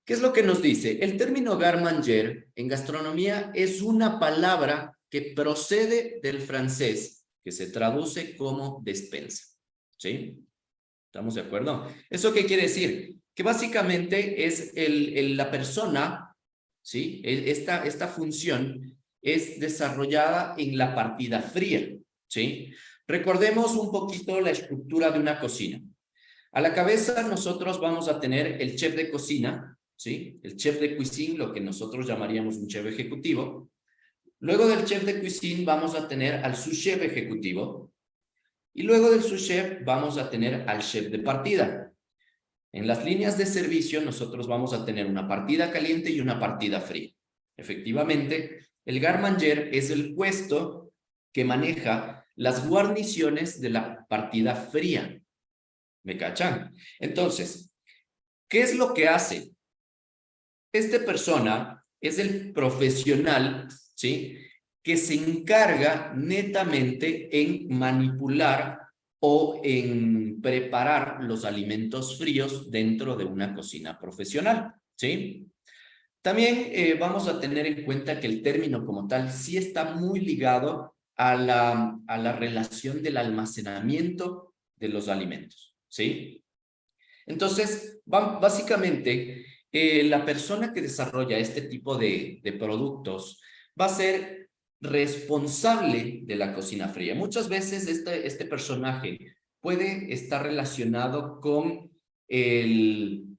¿Qué es lo que nos dice? El término garmanger en gastronomía es una palabra que procede del francés, que se traduce como despensa. ¿Sí? ¿Estamos de acuerdo? ¿Eso qué quiere decir? Que básicamente es la persona, ¿sí? Esta función es desarrollada en la partida fría, ¿sí? Recordemos un poquito la estructura de una cocina. A la cabeza nosotros vamos a tener el chef de cocina, ¿sí? El chef de cuisine, lo que nosotros llamaríamos un chef ejecutivo. Luego del chef de cuisine vamos a tener al sous-chef ejecutivo. Y luego del sous-chef vamos a tener al chef de partida. En las líneas de servicio nosotros vamos a tener una partida caliente y una partida fría. Efectivamente, el garmanger es el puesto que maneja las guarniciones de la partida fría. ¿Me cachan? Entonces, ¿qué es lo que hace? Esta persona es el profesional, ¿sí? Que se encarga netamente en manipular o en preparar los alimentos fríos dentro de una cocina profesional, ¿sí? También vamos a tener en cuenta que el término como tal sí está muy ligado a la relación del almacenamiento de los alimentos, ¿sí? Entonces, básicamente, la persona que desarrolla este tipo de productos va a ser responsable de la cocina fría. Muchas veces este personaje puede estar relacionado con el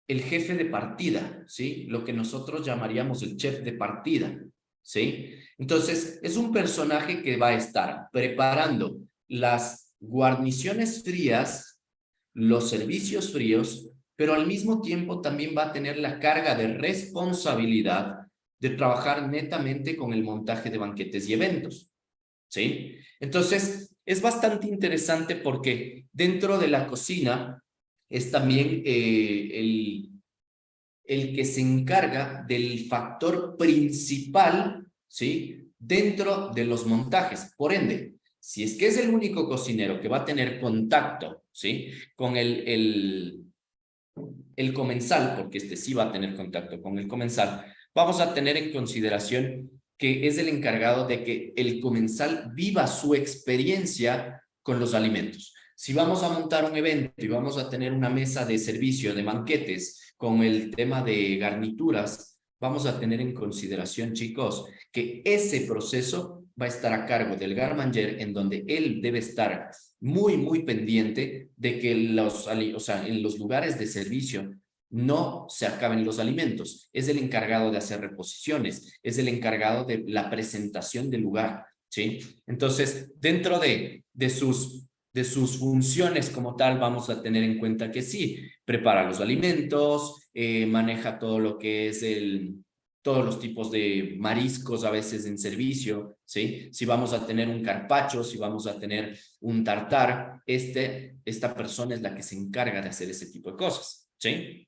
jefe de partida, ¿sí? Lo que nosotros llamaríamos el chef de partida, ¿sí? Entonces, es un personaje que va a estar preparando las guarniciones frías, los servicios fríos, pero al mismo tiempo también va a tener la carga de responsabilidad de trabajar netamente con el montaje de banquetes y eventos, ¿sí? Entonces, es bastante interesante porque dentro de la cocina es también el que se encarga del factor principal, ¿sí? Dentro de los montajes. Por ende, si es que es el único cocinero que va a tener contacto, ¿sí? Con el comensal, porque este sí va a tener contacto con el comensal, vamos a tener en consideración que es el encargado de que el comensal viva su experiencia con los alimentos. Si vamos a montar un evento y vamos a tener una mesa de servicio de banquetes con el tema de garnituras, vamos a tener en consideración, chicos, que ese proceso va a estar a cargo del garmanger, en donde él debe estar muy pendiente de que en los lugares de servicio no se acaben los alimentos. Es el encargado de hacer reposiciones, es el encargado de la presentación del lugar, ¿sí? Entonces, dentro de sus funciones como tal, vamos a tener en cuenta que sí, prepara los alimentos, maneja todo lo que es todos los tipos de mariscos a veces en servicio, ¿sí? Si vamos a tener un carpaccio, si vamos a tener un tartar, esta persona es la que se encarga de hacer ese tipo de cosas, ¿sí?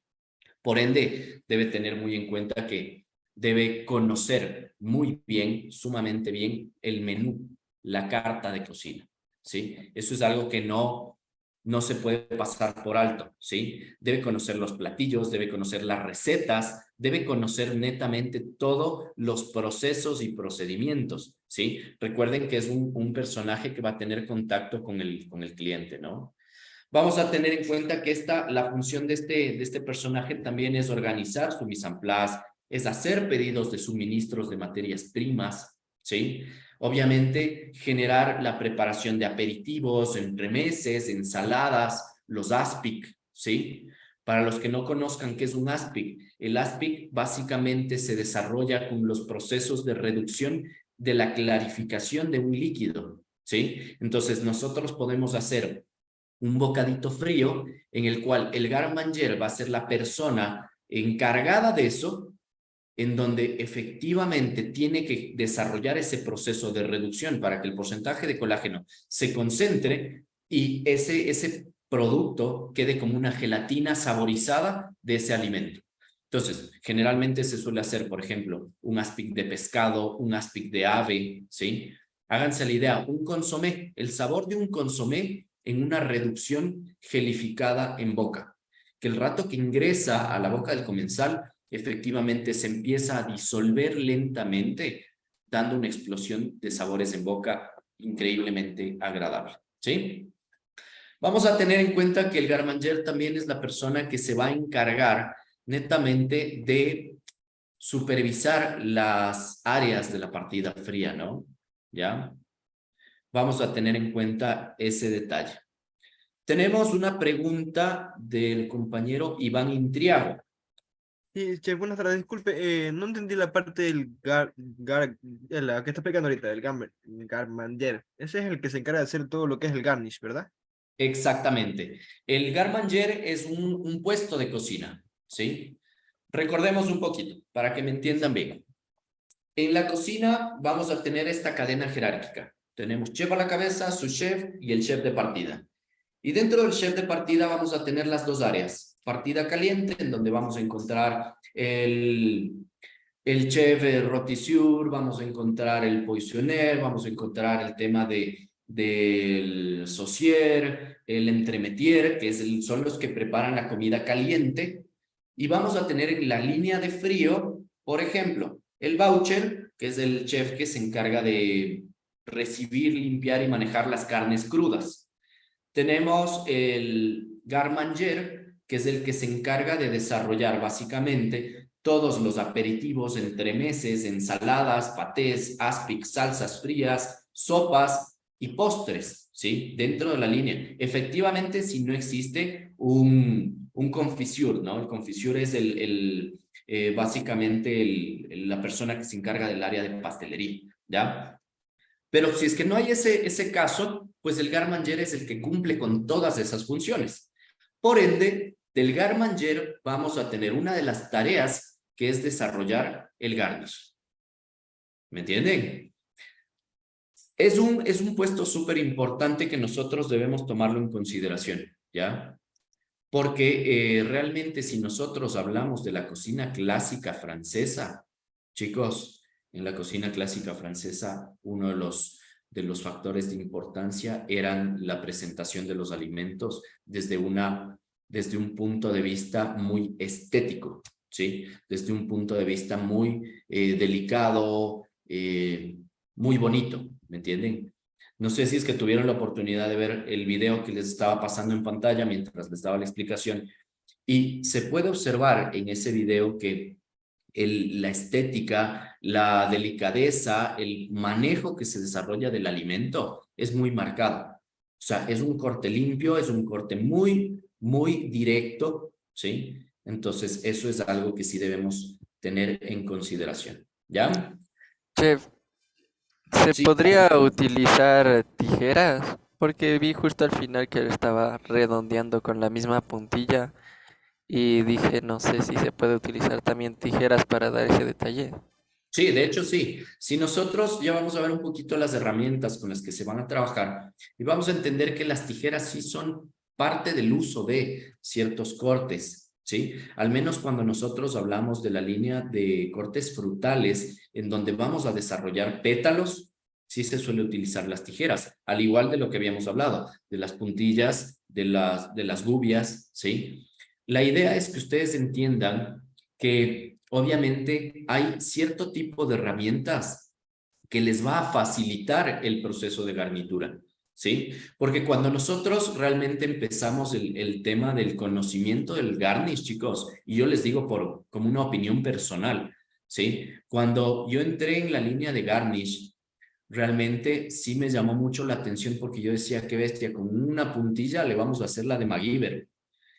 Por ende, debe tener muy en cuenta que debe conocer muy bien, sumamente bien, el menú, la carta de cocina, ¿sí? Eso es algo que no se puede pasar por alto, ¿sí? Debe conocer los platillos, debe conocer las recetas, debe conocer netamente todos los procesos y procedimientos, ¿sí? Recuerden que es un personaje que va a tener contacto con el cliente, ¿no? Vamos a tener en cuenta que la función de este personaje también es organizar su mise en place, es hacer pedidos de suministros de materias primas, ¿sí? Obviamente, generar la preparación de aperitivos, entremeses, ensaladas, los aspic, ¿sí? Para los que no conozcan qué es un aspic, el aspic básicamente se desarrolla con los procesos de reducción de la clarificación de un líquido, ¿sí? Entonces, nosotros podemos hacer un bocadito frío en el cual el garmanger va a ser la persona encargada de eso, en donde efectivamente tiene que desarrollar ese proceso de reducción para que el porcentaje de colágeno se concentre y ese producto quede como una gelatina saborizada de ese alimento. Entonces, generalmente se suele hacer, por ejemplo, un aspic de pescado, un aspic de ave, ¿sí? Háganse la idea, un consomé, el sabor de un consomé en una reducción gelificada en boca, que el rato que ingresa a la boca del comensal, efectivamente se empieza a disolver lentamente, dando una explosión de sabores en boca increíblemente agradable, ¿sí? Vamos a tener en cuenta que el garmanger también es la persona que se va a encargar netamente de supervisar las áreas de la partida fría, ¿no? ¿Ya? Vamos a tener en cuenta ese detalle. Tenemos una pregunta del compañero Iván Intriago. Sí, che, buenas tardes, disculpe, no entendí la parte del la que está explicando ahorita, el garmanger. Ese es el que se encarga de hacer todo lo que es el garnish, ¿verdad? Exactamente. El garmanger es un puesto de cocina, ¿sí? Recordemos un poquito, para que me entiendan bien. En la cocina vamos a tener esta cadena jerárquica. Tenemos chef a la cabeza, su chef y el chef de partida. Y dentro del chef de partida vamos a tener las dos áreas. Partida caliente, en donde vamos a encontrar el chef rotisseur, vamos a encontrar el poissonnier, vamos a encontrar el tema del saucier, el entremetier, que son los que preparan la comida caliente. Y vamos a tener en la línea de frío, por ejemplo, el boucher, que es el chef que se encarga de recibir, limpiar y manejar las carnes crudas. Tenemos el garmanger, que es el que se encarga de desarrollar básicamente todos los aperitivos, entremeses, ensaladas, patés, aspics, salsas frías, sopas y postres, ¿sí? Dentro de la línea. Efectivamente, si no existe un confiseur, ¿no? El confiseur es básicamente la persona que se encarga del área de pastelería, ¿ya? Pero si es que no hay ese caso, pues el garmanger es el que cumple con todas esas funciones. Por ende, del garmanger vamos a tener una de las tareas que es desarrollar el garnish. ¿Me entienden? Es un puesto súper importante que nosotros debemos tomarlo en consideración, ¿ya? Porque realmente si nosotros hablamos de la cocina clásica francesa, chicos, en la cocina clásica francesa, uno de los factores de importancia eran la presentación de los alimentos desde un punto de vista muy estético, ¿sí? Desde un punto de vista muy delicado, muy bonito, ¿me entienden? No sé si es que tuvieron la oportunidad de ver el video que les estaba pasando en pantalla mientras les daba la explicación. Y se puede observar en ese video que la estética, la delicadeza, el manejo que se desarrolla del alimento es muy marcado. O sea, es un corte limpio, es un corte muy, muy directo, ¿sí? Entonces, eso es algo que sí debemos tener en consideración, ¿ya? Chef, ¿se Sí. podría utilizar tijeras? Porque vi justo al final que él estaba redondeando con la misma puntilla y dije, no sé si se puede utilizar también tijeras para dar ese detalle. Sí, de hecho sí. Si nosotros ya vamos a ver un poquito las herramientas con las que se van a trabajar y vamos a entender que las tijeras sí son parte del uso de ciertos cortes, ¿sí? Al menos cuando nosotros hablamos de la línea de cortes frutales en donde vamos a desarrollar pétalos, sí se suele utilizar las tijeras, al igual de lo que habíamos hablado, de las puntillas, de las gubias, ¿sí? La idea es que ustedes entiendan que obviamente hay cierto tipo de herramientas que les va a facilitar el proceso de garnitura, ¿sí? Porque cuando nosotros realmente empezamos el tema del conocimiento del garnish, chicos, y yo les digo como una opinión personal, ¿sí? Cuando yo entré en la línea de garnish, realmente sí me llamó mucho la atención porque yo decía, qué bestia, con una puntilla le vamos a hacer la de MacGyver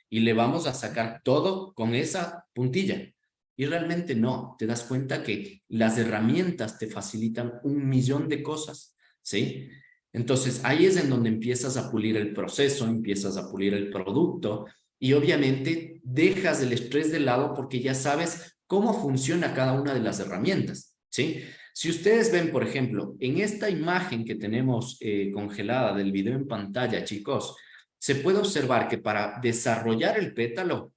y le vamos a sacar todo con esa puntilla. Y realmente no, te das cuenta que las herramientas te facilitan un millón de cosas, ¿sí? Entonces ahí es en donde empiezas a pulir el proceso, empiezas a pulir el producto y obviamente dejas el estrés de lado porque ya sabes cómo funciona cada una de las herramientas, ¿sí? Si ustedes ven, por ejemplo, en esta imagen que tenemos congelada del video en pantalla, chicos, se puede observar que para desarrollar el pétalo,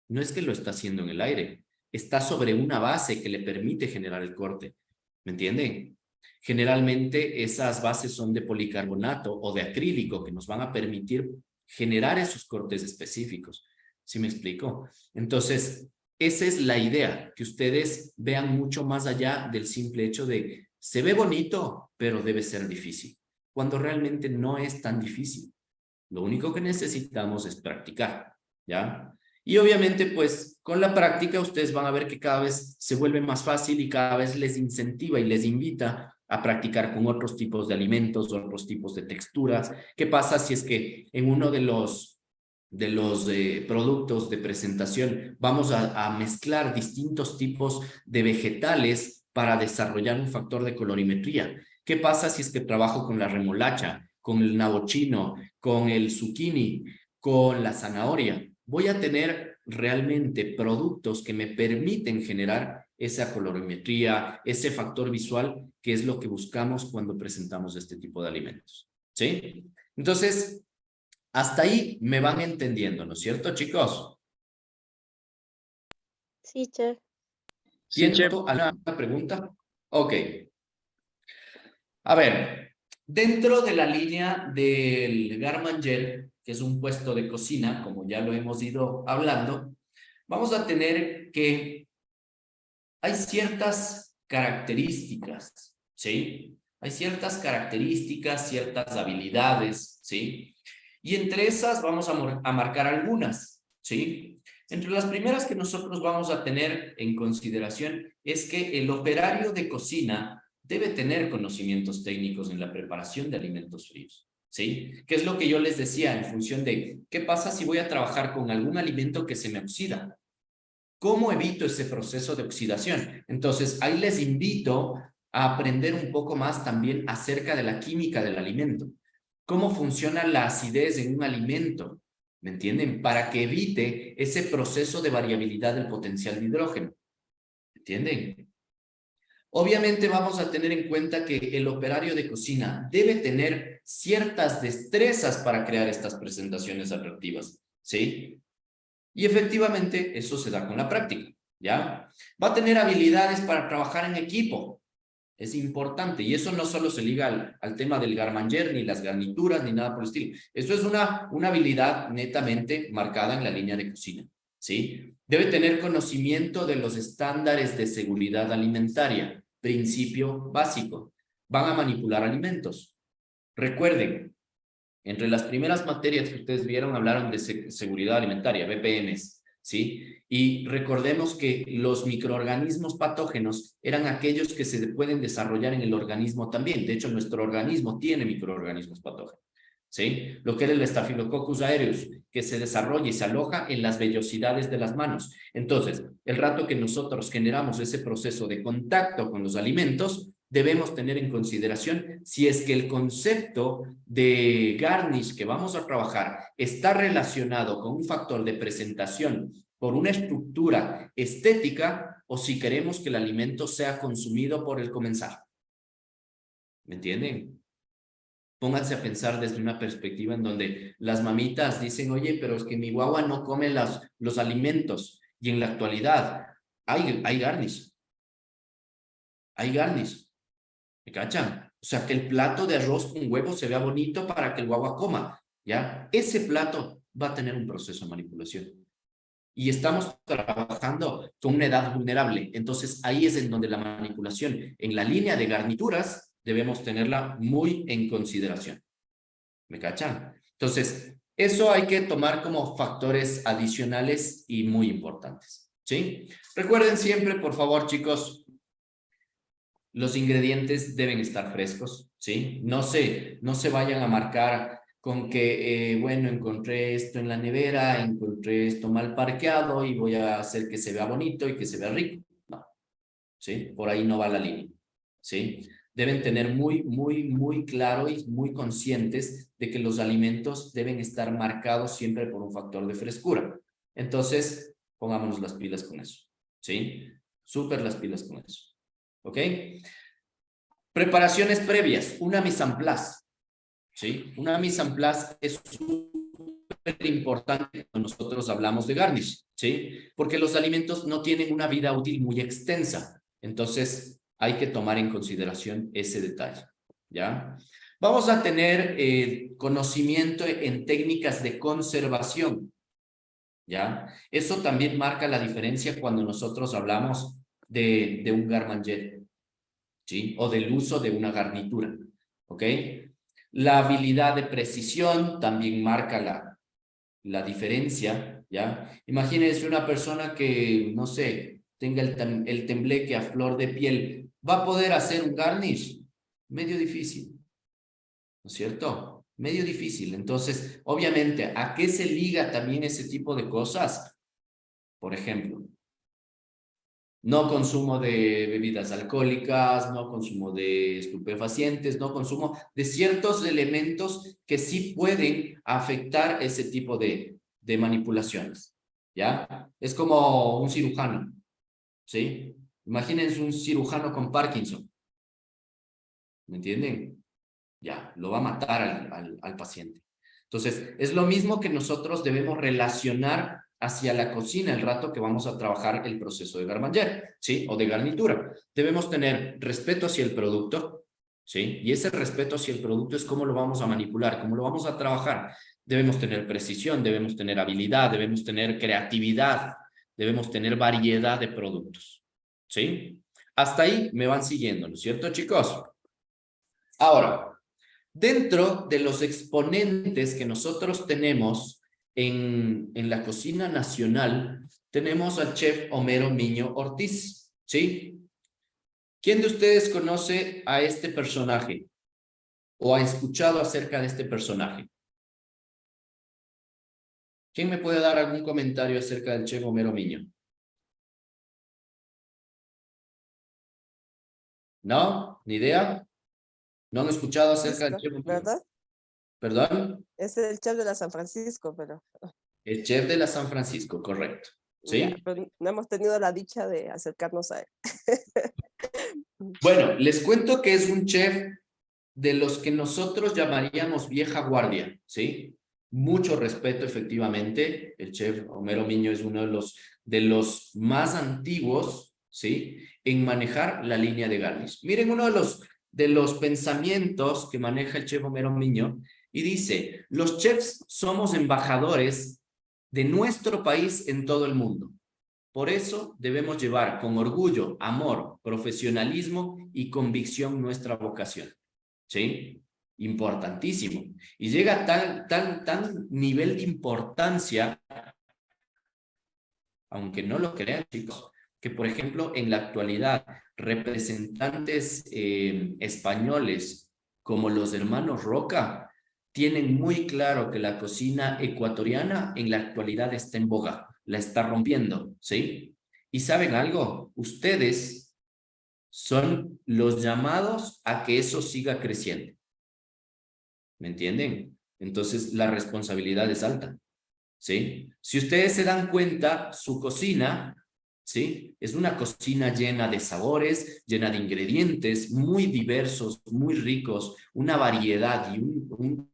no es que lo está haciendo en el aire, está sobre una base que le permite generar el corte. ¿Me entienden? Generalmente esas bases son de policarbonato o de acrílico que nos van a permitir generar esos cortes específicos. ¿Sí me explico? Entonces, esa es la idea, que ustedes vean mucho más allá del simple hecho de se ve bonito, pero debe ser difícil, cuando realmente no es tan difícil. Lo único que necesitamos es practicar, ¿ya? Y obviamente, pues, con la práctica ustedes van a ver que cada vez se vuelve más fácil y cada vez les incentiva y les invita a practicar con otros tipos de alimentos, otros tipos de texturas. ¿Qué pasa si es que en uno de los productos de presentación vamos a mezclar distintos tipos de vegetales para desarrollar un factor de colorimetría? ¿Qué pasa si es que trabajo con la remolacha, con el nabo chino, con el zucchini, con la zanahoria? Voy a tener realmente productos que me permiten generar esa colorimetría, ese factor visual, que es lo que buscamos cuando presentamos este tipo de alimentos, ¿sí? Entonces, hasta ahí me van entendiendo, ¿no es cierto, chicos? Sí, chef. ¿Tienen alguna pregunta? Ok. A ver, dentro de la línea del Garmanger, que es un puesto de cocina, como ya lo hemos ido hablando, vamos a tener que hay ciertas características, ¿sí? Hay ciertas características, ciertas habilidades, ¿sí? Y entre esas vamos a marcar algunas, ¿sí? Entre las primeras que nosotros vamos a tener en consideración es que el operario de cocina debe tener conocimientos técnicos en la preparación de alimentos fríos, ¿sí? Que es lo que yo les decía en función de qué pasa si voy a trabajar con algún alimento que se me oxida. ¿Cómo evito ese proceso de oxidación? Entonces, ahí les invito a aprender un poco más también acerca de la química del alimento. ¿Cómo funciona la acidez en un alimento? ¿Me entienden? Para que evite ese proceso de variabilidad del potencial de hidrógeno. ¿Me entienden? Obviamente vamos a tener en cuenta que el operario de cocina debe tener ciertas destrezas para crear estas presentaciones atractivas, ¿sí? Y efectivamente eso se da con la práctica, ¿ya? Va a tener habilidades para trabajar en equipo. Es importante. Y eso no solo se liga al tema del garmanger, ni las garnituras, ni nada por el estilo. Eso es una habilidad netamente marcada en la línea de cocina, ¿sí? Debe tener conocimiento de los estándares de seguridad alimentaria. Principio básico. Van a manipular alimentos. Recuerden, entre las primeras materias que ustedes vieron hablaron de seguridad alimentaria, BPMs, ¿sí? Y recordemos que los microorganismos patógenos eran aquellos que se pueden desarrollar en el organismo también. De hecho, nuestro organismo tiene microorganismos patógenos, ¿sí? Lo que es el Staphylococcus aureus, que se desarrolla y se aloja en las vellosidades de las manos. Entonces, el rato que nosotros generamos ese proceso de contacto con los alimentos, debemos tener en consideración si es que el concepto de garnish que vamos a trabajar está relacionado con un factor de presentación por una estructura estética o si queremos que el alimento sea consumido por el comensal. ¿Me entienden? Pónganse a pensar desde una perspectiva en donde las mamitas dicen, oye, pero es que mi guagua no come los alimentos. Y en la actualidad hay garnish. Hay garnish. ¿Me cachan? O sea, que el plato de arroz con huevo se vea bonito para que el guagua coma, ¿ya? Ese plato va a tener un proceso de manipulación. Y estamos trabajando con una edad vulnerable. Entonces, ahí es en donde la manipulación en la línea de garnituras debemos tenerla muy en consideración. ¿Me cachan? Entonces, eso hay que tomar como factores adicionales y muy importantes, ¿sí? Recuerden siempre, por favor, chicos, los ingredientes deben estar frescos, ¿sí? No se vayan a marcar con que, bueno, encontré esto en la nevera, encontré esto mal parqueado y voy a hacer que se vea bonito y que se vea rico. No, ¿sí? Por ahí no va la línea, ¿sí? Deben tener muy claro y muy conscientes de que los alimentos deben estar marcados siempre por un factor de frescura. Entonces, pongámonos las pilas con eso, ¿sí? Súper las pilas con eso. ¿Ok? Preparaciones previas, una mise en place, ¿sí? Una mise en place es súper importante cuando nosotros hablamos de garnish, ¿sí? Porque los alimentos no tienen una vida útil muy extensa, entonces hay que tomar en consideración ese detalle, ¿ya? Vamos a tener conocimiento en técnicas de conservación, ¿ya? Eso también marca la diferencia cuando nosotros hablamos de un garmanger, ¿sí? O del uso de una garnitura, ¿ok? La habilidad de precisión también marca la diferencia, ¿ya? Imagínense una persona que, no sé, tenga el tembleque a flor de piel, ¿va a poder hacer un garnish? Medio difícil, ¿no es cierto? Medio difícil. Entonces, obviamente, ¿a qué se liga también ese tipo de cosas? Por ejemplo, no consumo de bebidas alcohólicas, no consumo de estupefacientes, no consumo de ciertos elementos que sí pueden afectar ese tipo de manipulaciones, ¿ya? Es como un cirujano, ¿sí? Imagínense un cirujano con Parkinson, ¿me entienden? Ya, lo va a matar al paciente. Entonces, es lo mismo que nosotros debemos relacionar hacia la cocina el rato que vamos a trabajar el proceso de garmanger, ¿sí? O de garnitura. Debemos tener respeto hacia el producto, ¿sí? Y ese respeto hacia el producto es cómo lo vamos a manipular, cómo lo vamos a trabajar. Debemos tener precisión, debemos tener habilidad, debemos tener creatividad, debemos tener variedad de productos, ¿sí? Hasta ahí me van siguiendo, ¿no es cierto, chicos? Ahora, dentro de los exponentes que nosotros tenemos en la cocina nacional, tenemos al chef Homero Miño Ortiz, ¿sí? ¿Quién de ustedes conoce a este personaje o ha escuchado acerca de este personaje? ¿Quién me puede dar algún comentario acerca del chef Homero Miño? ¿No? ¿Ni idea? ¿No han escuchado acerca del chef Homero? ¿Verdad? ¿Perdón? Es el chef de la San Francisco, pero... El chef de la San Francisco, correcto. ¿Sí? Ya, pero no hemos tenido la dicha de acercarnos a él. Bueno, les cuento que es un chef de los que nosotros llamaríamos vieja guardia, ¿sí? Mucho respeto, efectivamente. El chef Homero Miño es uno de los más antiguos, ¿sí? En manejar la línea de garnish. Miren uno de los pensamientos que maneja el chef Homero Miño y dice, los chefs somos embajadores de nuestro país en todo el mundo. Por eso debemos llevar con orgullo, amor, profesionalismo y convicción nuestra vocación. ¿Sí? Importantísimo. Y llega tal nivel de importancia aunque no lo crean, chicos, que por ejemplo en la actualidad representantes españoles como los hermanos Roca tienen muy claro que la cocina ecuatoriana en la actualidad está en boga, la está rompiendo, ¿sí? Y ¿saben algo? Ustedes son los llamados a que eso siga creciendo. ¿Me entienden? Entonces la responsabilidad es alta, ¿sí? Si ustedes se dan cuenta, su cocina, ¿sí? Es una cocina llena de sabores, llena de ingredientes muy diversos, muy ricos, una variedad y un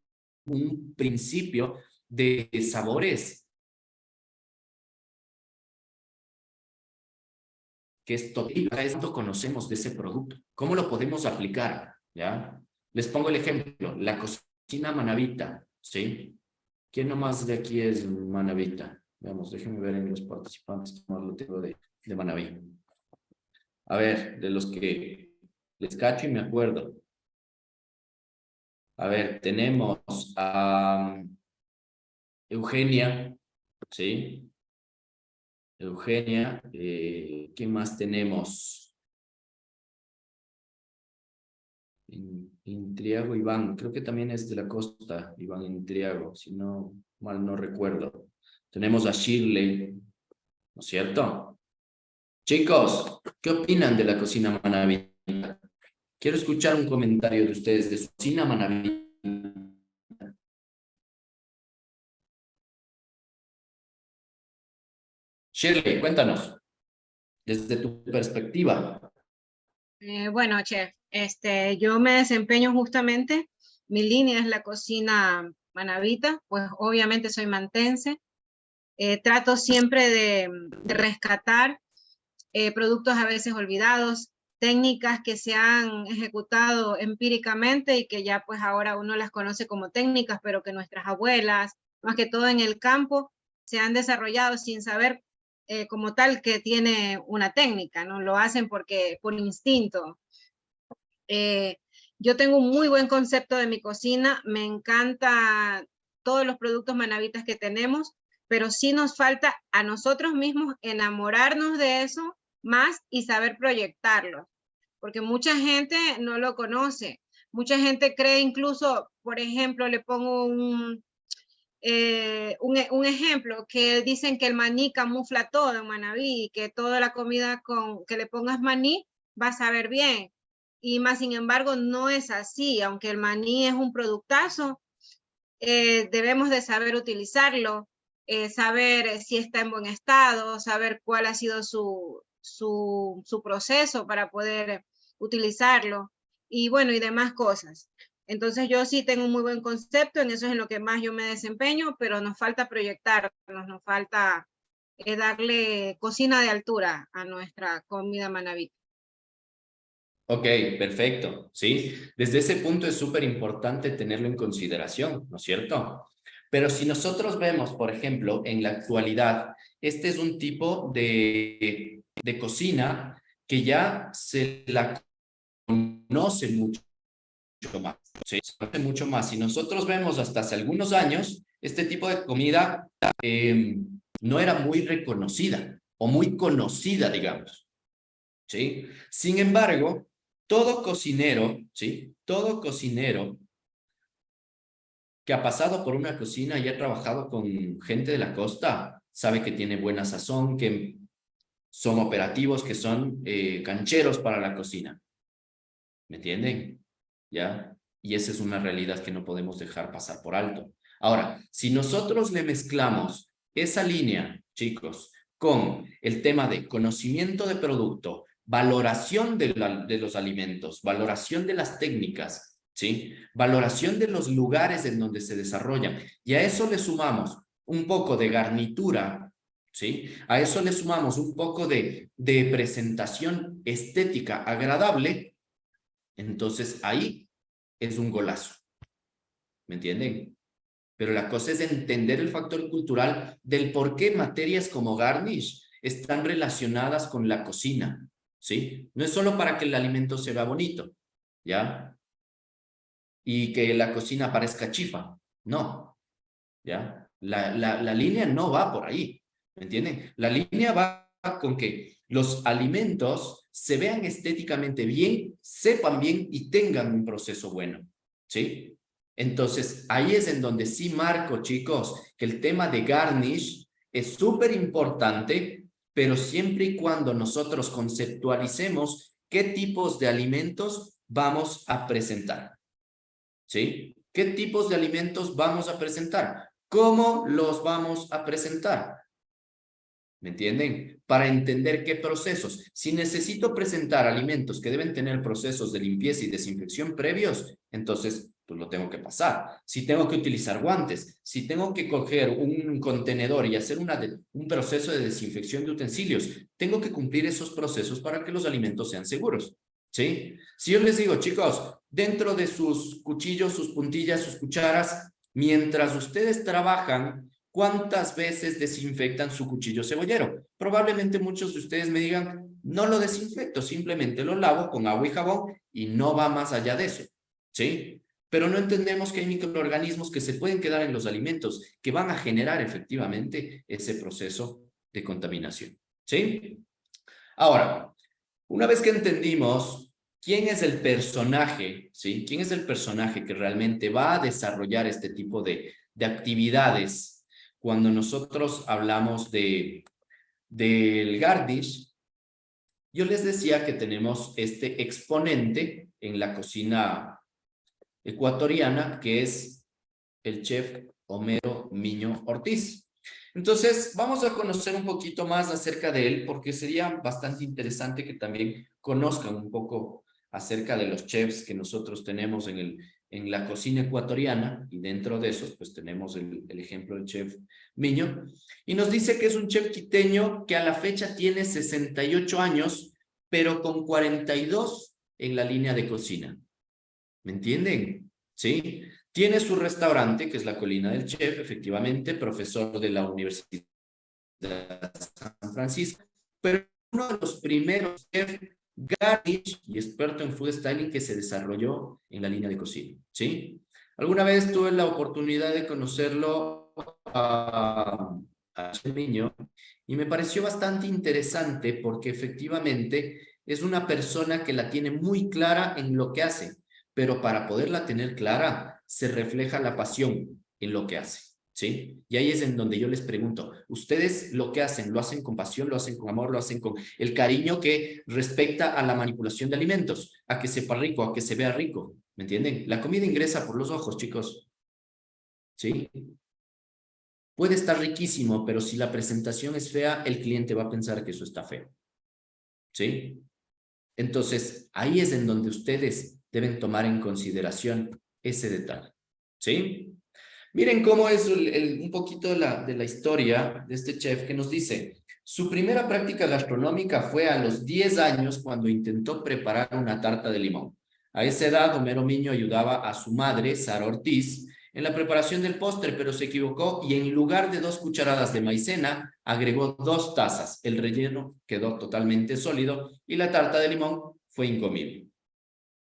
principio de sabores que es total. Esto conocemos de ese producto. ¿Cómo lo podemos aplicar? ¿Ya? Les pongo el ejemplo, la cocina manabita, ¿sí? ¿Quién nomás de aquí es manabita? Veamos, déjenme ver en los participantes cómo lo tengo de Manabí. A ver, de los que les cacho y me acuerdo. A ver, tenemos a Eugenia, ¿sí? Eugenia, ¿quién más tenemos? Intriago Iván, creo que también es de la costa, Iván Intriago, si no mal no recuerdo. Tenemos a Shirley, ¿no es cierto? Chicos, ¿qué opinan de la cocina manabita? Quiero escuchar un comentario de ustedes de su cocina manabita. Shirley, cuéntanos, desde tu perspectiva. Bueno, chef, yo me desempeño justamente, mi línea es la cocina manabita, pues obviamente soy mantense. Trato siempre de rescatar productos a veces olvidados, técnicas que se han ejecutado empíricamente y que ya pues ahora uno las conoce como técnicas, pero que nuestras abuelas, más que todo en el campo, se han desarrollado sin saber como tal que tiene una técnica, ¿no? Lo hacen porque por instinto. Yo tengo un muy buen concepto de mi cocina, me encanta todos los productos manabitas que tenemos, pero sí nos falta a nosotros mismos enamorarnos de eso más y saber proyectarlo, porque mucha gente no lo conoce, mucha gente cree incluso, por ejemplo, le pongo un ejemplo, que dicen que el maní camufla todo en Manabí, que toda la comida que le pongas maní va a saber bien, y más sin embargo no es así, aunque el maní es un productazo, debemos de saber utilizarlo, saber si está en buen estado, saber cuál ha sido su proceso para poder utilizarlo, y bueno, y demás cosas. Entonces yo sí tengo un muy buen concepto, en eso es en lo que más yo me desempeño, pero nos falta proyectarnos, nos falta darle cocina de altura a nuestra comida manabita. Ok, perfecto, ¿sí? Desde ese punto es súper importante tenerlo en consideración, ¿no es cierto? Pero si nosotros vemos, por ejemplo, en la actualidad, este es un tipo de cocina que ya se la conoce mucho más, ¿sí? Se conoce mucho más. Si nosotros vemos hasta hace algunos años, este tipo de comida no era muy reconocida o muy conocida, digamos, ¿sí? Sin embargo, todo cocinero, ¿sí? Todo cocinero que ha pasado por una cocina y ha trabajado con gente de la costa, sabe que tiene buena sazón, que son operativos, que son cancheros para la cocina. ¿Me entienden? ¿Ya? Y esa es una realidad que no podemos dejar pasar por alto. Ahora, si nosotros le mezclamos esa línea, chicos, con el tema de conocimiento de producto, valoración de los alimentos, valoración de las técnicas, ¿sí? Valoración de los lugares en donde se desarrollan, y a eso le sumamos un poco de garnitura, ¿sí? A eso le sumamos un poco de presentación estética agradable, entonces ahí es un golazo. ¿Me entienden? Pero la cosa es entender el factor cultural del por qué materias como garnish están relacionadas con la cocina, ¿sí? No es solo para que el alimento se vea bonito, ¿ya? Y que la cocina parezca chifa, no, ¿ya? La línea no va por ahí. ¿Me entienden? La línea va con que los alimentos se vean estéticamente bien, sepan bien y tengan un proceso bueno, ¿sí? Entonces, ahí es en donde sí marco, chicos, que el tema de garnish es súper importante, pero siempre y cuando nosotros conceptualicemos qué tipos de alimentos vamos a presentar, ¿sí? ¿Qué tipos de alimentos vamos a presentar? ¿Cómo los vamos a presentar? ¿Me entienden? Para entender qué procesos. Si necesito presentar alimentos que deben tener procesos de limpieza y desinfección previos, entonces pues lo tengo que pasar. Si tengo que utilizar guantes, si tengo que coger un contenedor y hacer un proceso de desinfección de utensilios, tengo que cumplir esos procesos para que los alimentos sean seguros, ¿sí? Si yo les digo, chicos, dentro de sus cuchillos, sus puntillas, sus cucharas, mientras ustedes trabajan, ¿cuántas veces desinfectan su cuchillo cebollero? Probablemente muchos de ustedes me digan, no lo desinfecto, simplemente lo lavo con agua y jabón y no va más allá de eso, ¿sí? Pero no entendemos que hay microorganismos que se pueden quedar en los alimentos que van a generar efectivamente ese proceso de contaminación, ¿sí? Ahora, una vez que entendimos quién es el personaje, ¿sí? ¿Quién es el personaje que realmente va a desarrollar este tipo de actividades? Cuando nosotros hablamos del garnish, yo les decía que tenemos este exponente en la cocina ecuatoriana, que es el chef Homero Miño Ortiz. Entonces, vamos a conocer un poquito más acerca de él, porque sería bastante interesante que también conozcan un poco acerca de los chefs que nosotros tenemos en la cocina ecuatoriana, y dentro de esos, pues tenemos el ejemplo del chef Miño, y nos dice que es un chef quiteño que a la fecha tiene 68 años, pero con 42 en la línea de cocina. ¿Me entienden? ¿Sí? Tiene su restaurante, que es La Colina del Chef, efectivamente, profesor de la Universidad de San Francisco, pero uno de los primeros chefs garnish y experto en food styling que se desarrolló en la línea de cocina, ¿sí? Alguna vez tuve la oportunidad de conocerlo a Niño y me pareció bastante interesante porque efectivamente es una persona que la tiene muy clara en lo que hace, pero para poderla tener clara se refleja la pasión en lo que hace, ¿sí? Y ahí es en donde yo les pregunto, ¿ustedes lo que hacen, lo hacen con pasión, lo hacen con amor, lo hacen con el cariño que respecta a la manipulación de alimentos, a que sepa rico, a que se vea rico? ¿Me entienden? La comida ingresa por los ojos, chicos, ¿sí? Puede estar riquísimo, pero si la presentación es fea, el cliente va a pensar que eso está feo, ¿sí? Entonces, ahí es en donde ustedes deben tomar en consideración ese detalle, ¿sí? Miren cómo es un poquito de la historia de este chef que nos dice, su primera práctica gastronómica fue a los 10 años cuando intentó preparar una tarta de limón. A esa edad, Homero Miño ayudaba a su madre, Sara Ortiz, en la preparación del postre, pero se equivocó y en lugar de 2 cucharadas de maicena, agregó 2 tazas. El relleno quedó totalmente sólido y la tarta de limón fue incomible.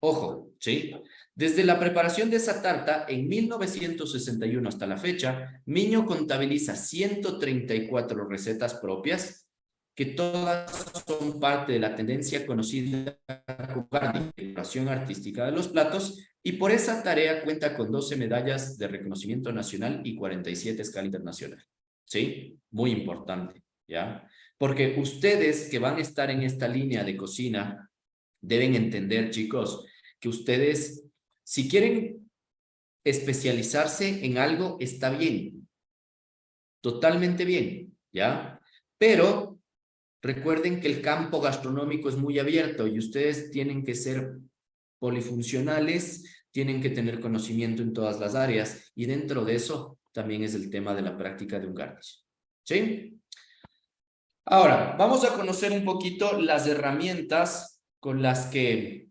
Ojo, ¿sí? Desde la preparación de esa tarta, en 1961 hasta la fecha, Miño contabiliza 134 recetas propias, que todas son parte de la tendencia conocida como decoración artística de los platos, y por esa tarea cuenta con 12 medallas de reconocimiento nacional y 47 a escala internacional. ¿Sí? Muy importante, ¿ya? Porque ustedes que van a estar en esta línea de cocina deben entender, chicos, que ustedes, si quieren especializarse en algo, está bien, totalmente bien, ¿ya? Pero recuerden que el campo gastronómico es muy abierto y ustedes tienen que ser polifuncionales, tienen que tener conocimiento en todas las áreas y dentro de eso también es el tema de la práctica de un garnish, ¿sí? Ahora, vamos a conocer un poquito las herramientas con las que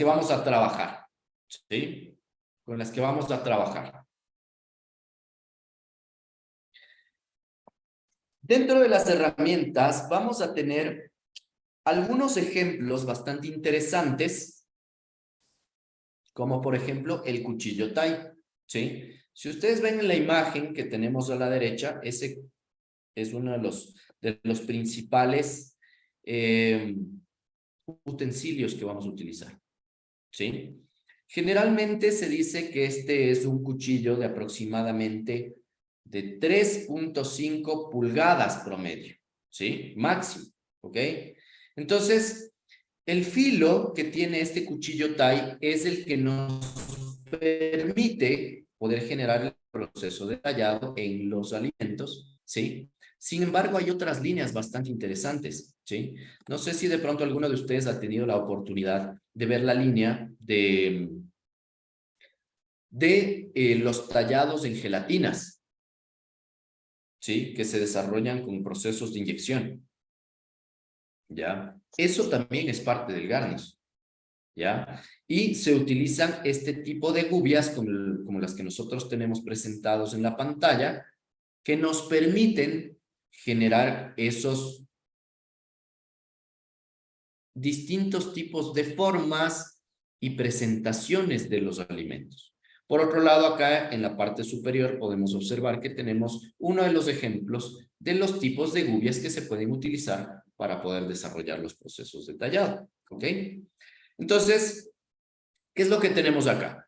vamos a trabajar, ¿sí? Con las que vamos a trabajar. Dentro de las herramientas vamos a tener algunos ejemplos bastante interesantes, como por ejemplo el cuchillo Thai, ¿sí? Si ustedes ven en la imagen que tenemos a la derecha, ese Es uno de los principales utensilios que vamos a utilizar, ¿sí? Generalmente se dice que este es un cuchillo de aproximadamente de 3.5 pulgadas promedio, ¿sí? Máximo, ¿ok? Entonces, el filo que tiene este cuchillo Tai es el que nos permite poder generar el proceso de tallado en los alimentos, ¿sí? Sin embargo, hay otras líneas bastante interesantes, ¿sí? No sé si de pronto alguno de ustedes ha tenido la oportunidad de ver la línea de los tallados en gelatinas, ¿sí? Que se desarrollan con procesos de inyección, ¿ya? Eso también es parte del garnish, ¿ya? Y se utilizan este tipo de gubias como las que nosotros tenemos presentados en la pantalla, que nos permiten generar esos distintos tipos de formas y presentaciones de los alimentos. Por otro lado, acá en la parte superior podemos observar que tenemos uno de los ejemplos de los tipos de gubias que se pueden utilizar para poder desarrollar los procesos de tallado, ¿ok? Entonces, ¿qué es lo que tenemos acá?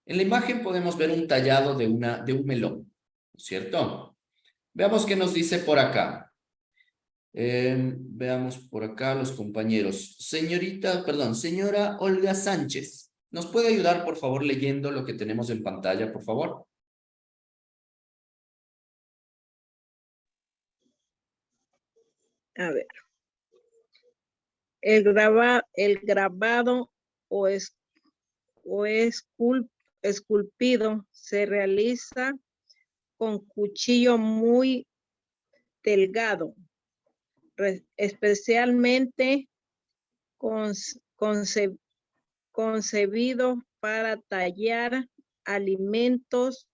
En la imagen podemos ver un tallado de un melón, ¿cierto? Veamos qué nos dice por acá. Veamos por acá los compañeros. Señora Olga Sánchez, ¿nos puede ayudar, por favor, leyendo lo que tenemos en pantalla, por favor? A ver. El grabado o esculpido se realiza con cuchillo muy delgado, especialmente concebido para tallar alimentos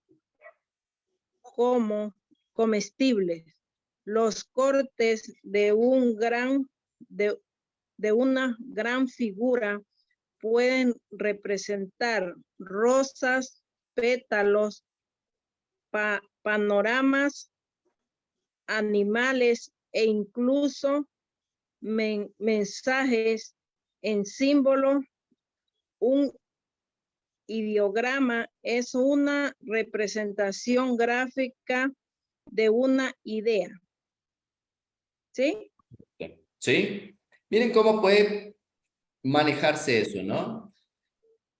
como comestibles. Los cortes de una gran figura pueden representar rosas, pétalos, panoramas, animales e incluso mensajes en símbolo. Un ideograma es una representación gráfica de una idea. ¿Sí? ¿Sí? Miren cómo puede manejarse eso, ¿no?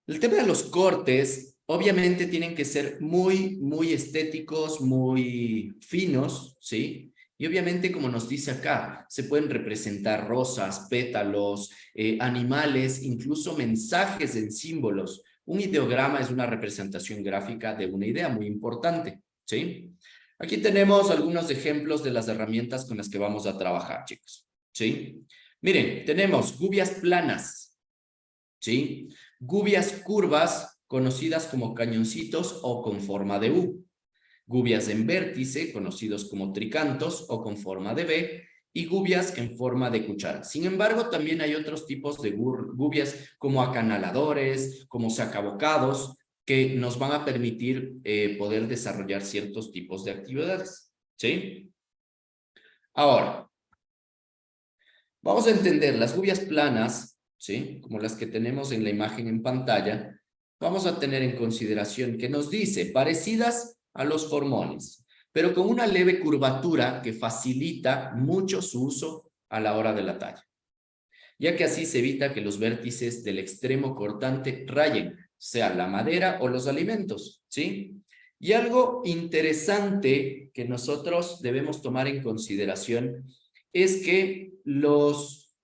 El tema de los cortes, obviamente tienen que ser muy estéticos, muy finos, ¿sí? Y obviamente, como nos dice acá, se pueden representar rosas, pétalos, animales, incluso mensajes en símbolos. Un ideograma es una representación gráfica de una idea muy importante, ¿sí? Aquí tenemos algunos ejemplos de las herramientas con las que vamos a trabajar, chicos, ¿sí? Miren, tenemos gubias planas, ¿sí? Gubias curvas, conocidas como cañoncitos o con forma de U. Gubias en vértice, conocidos como tricantos o con forma de V. Y gubias en forma de cuchara. Sin embargo, también hay otros tipos de gubias como acanaladores, como sacabocados, que nos van a permitir poder desarrollar ciertos tipos de actividades, ¿sí? Ahora, vamos a entender las gubias planas, ¿sí? Como las que tenemos en la imagen en pantalla. Vamos a tener en consideración que nos dice parecidas a los formones, pero con una leve curvatura que facilita mucho su uso a la hora de la talla, ya que así se evita que los vértices del extremo cortante rayen, sea la madera o los alimentos, ¿sí? Y algo interesante que nosotros debemos tomar en consideración es que los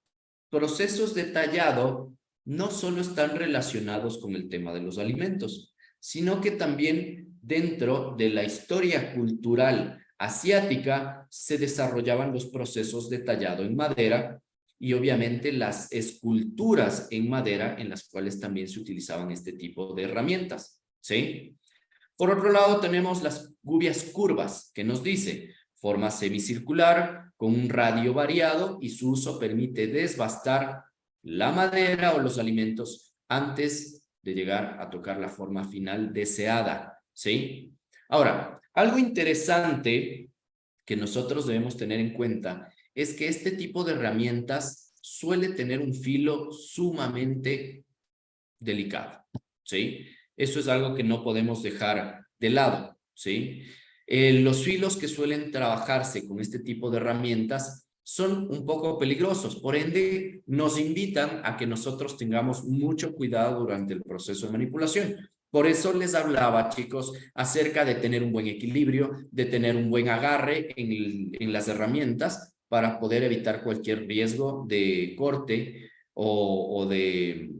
procesos de tallado no solo están relacionados con el tema de los alimentos, sino que también dentro de la historia cultural asiática se desarrollaban los procesos de tallado en madera y obviamente las esculturas en madera en las cuales también se utilizaban este tipo de herramientas, ¿sí? Por otro lado tenemos las gubias curvas, que nos dice forma semicircular con un radio variado y su uso permite desbastar la madera o los alimentos antes de llegar a tocar la forma final deseada, ¿sí? Ahora, algo interesante que nosotros debemos tener en cuenta es que este tipo de herramientas suele tener un filo sumamente delicado, ¿sí? Eso es algo que no podemos dejar de lado, ¿sí? Los filos que suelen trabajarse con este tipo de herramientas son un poco peligrosos, por ende nos invitan a que nosotros tengamos mucho cuidado durante el proceso de manipulación. Por eso les hablaba, chicos, acerca de tener un buen equilibrio, de tener un buen agarre en las herramientas para poder evitar cualquier riesgo de corte o de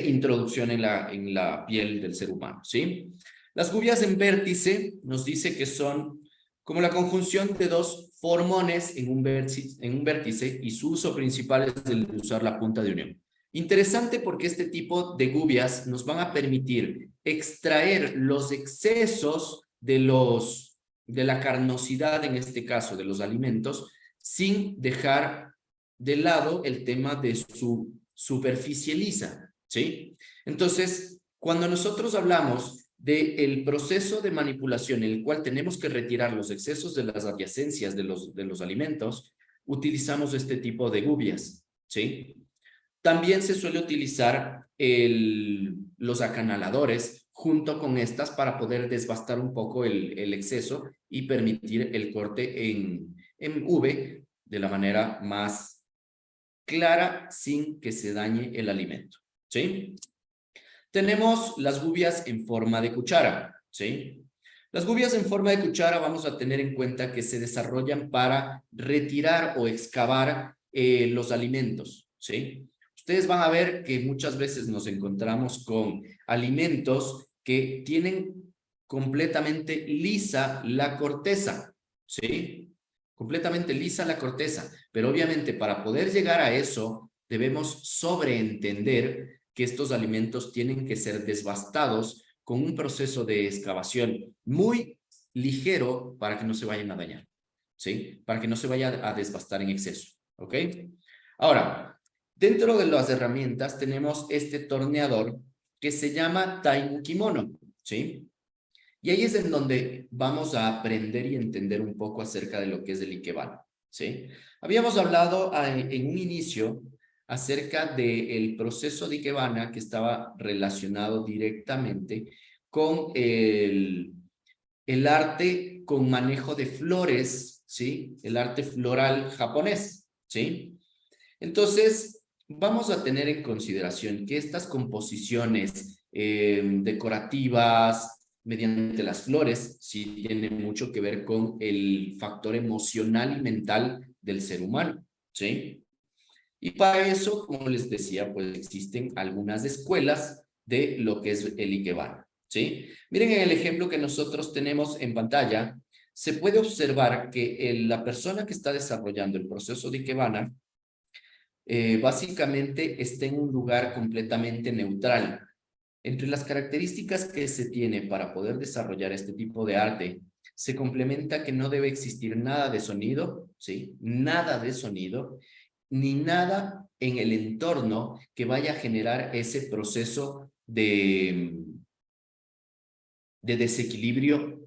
introducción en la piel del ser humano, ¿sí? Las gubias en vértice nos dice que son como la conjunción de dos formones en un vértice y su uso principal es el de usar la punta de unión. Interesante porque este tipo de gubias nos van a permitir extraer los excesos de la carnosidad, en este caso, de los alimentos, sin dejar de lado el tema de su superficie lisa, ¿sí? Entonces, cuando nosotros hablamos del proceso de manipulación en el cual tenemos que retirar los excesos de las adyacencias de los alimentos, utilizamos este tipo de gubias, ¿sí? También se suele utilizar los acanaladores junto con estas para poder desbastar un poco el exceso y permitir el corte en V de la manera más clara sin que se dañe el alimento, ¿sí? Tenemos las gubias en forma de cuchara, ¿sí? Las gubias en forma de cuchara vamos a tener en cuenta que se desarrollan para retirar o excavar los alimentos, ¿sí? Ustedes van a ver que muchas veces nos encontramos con alimentos que tienen completamente lisa la corteza, ¿sí? Completamente lisa la corteza, pero obviamente para poder llegar a eso debemos sobreentender que estos alimentos tienen que ser desbastados con un proceso de excavación muy ligero para que no se vayan a dañar, ¿sí? Para que no se vaya a desbastar en exceso, ¿ok? Ahora, dentro de las herramientas tenemos este torneador que se llama Taimukimono, ¿sí? Y ahí es en donde vamos a aprender y entender un poco acerca de lo que es el ikebana, ¿sí? Habíamos hablado en un inicio acerca del proceso de ikebana que estaba relacionado directamente con el arte con manejo de flores, ¿sí? El arte floral japonés, ¿sí? Entonces, vamos a tener en consideración que estas composiciones decorativas mediante las flores sí tienen mucho que ver con el factor emocional y mental del ser humano, ¿sí? Y para eso, como les decía, pues existen algunas escuelas de lo que es el ikebana, ¿sí? Miren en el ejemplo que nosotros tenemos en pantalla, se puede observar que la persona que está desarrollando el proceso de ikebana básicamente está en un lugar completamente neutral. Entre las características que se tiene para poder desarrollar este tipo de arte, se complementa que no debe existir nada de sonido, ¿sí? Nada de sonido, ni nada en el entorno que vaya a generar ese proceso de desequilibrio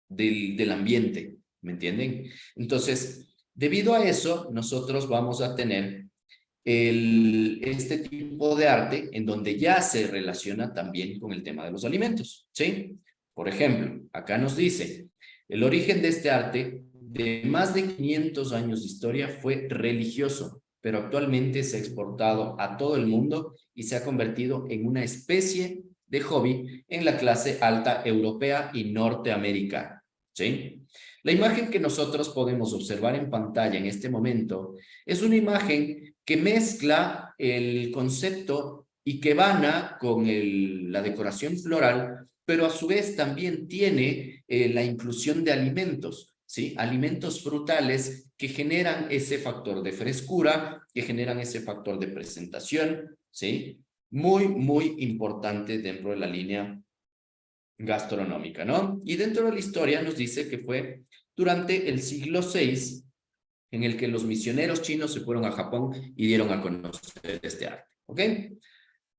del ambiente, ¿me entienden? Entonces, debido a eso, nosotros vamos a tener este tipo de arte en donde ya se relaciona también con el tema de los alimentos, ¿sí? Por ejemplo, acá nos dice, el origen de este arte de más de 500 años de historia fue religioso, pero actualmente se ha exportado a todo el mundo y se ha convertido en una especie de hobby en la clase alta europea y norteamericana, ¿sí? La imagen que nosotros podemos observar en pantalla en este momento es una imagen que mezcla el concepto ikebana con la decoración floral, pero a su vez también tiene la inclusión de alimentos, ¿sí? Alimentos frutales que generan ese factor de frescura, que generan ese factor de presentación, ¿sí? Muy, muy importante dentro de la línea gastronómica, ¿no? Y dentro de la historia nos dice que fue durante el siglo VI en el que los misioneros chinos se fueron a Japón y dieron a conocer este arte, ¿ok?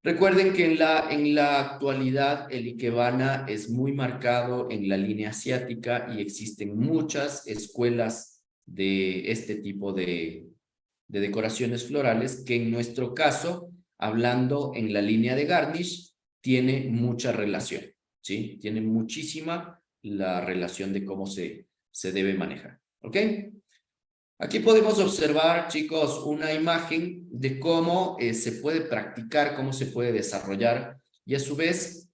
Recuerden que en la actualidad el ikebana es muy marcado en la línea asiática y existen muchas escuelas de este tipo de decoraciones florales que en nuestro caso, hablando en la línea de garnish, tiene mucha relación, ¿sí? Tiene muchísima la relación de cómo se debe manejar, ¿ok? Aquí podemos observar, chicos, una imagen de cómo se puede practicar, cómo se puede desarrollar y a su vez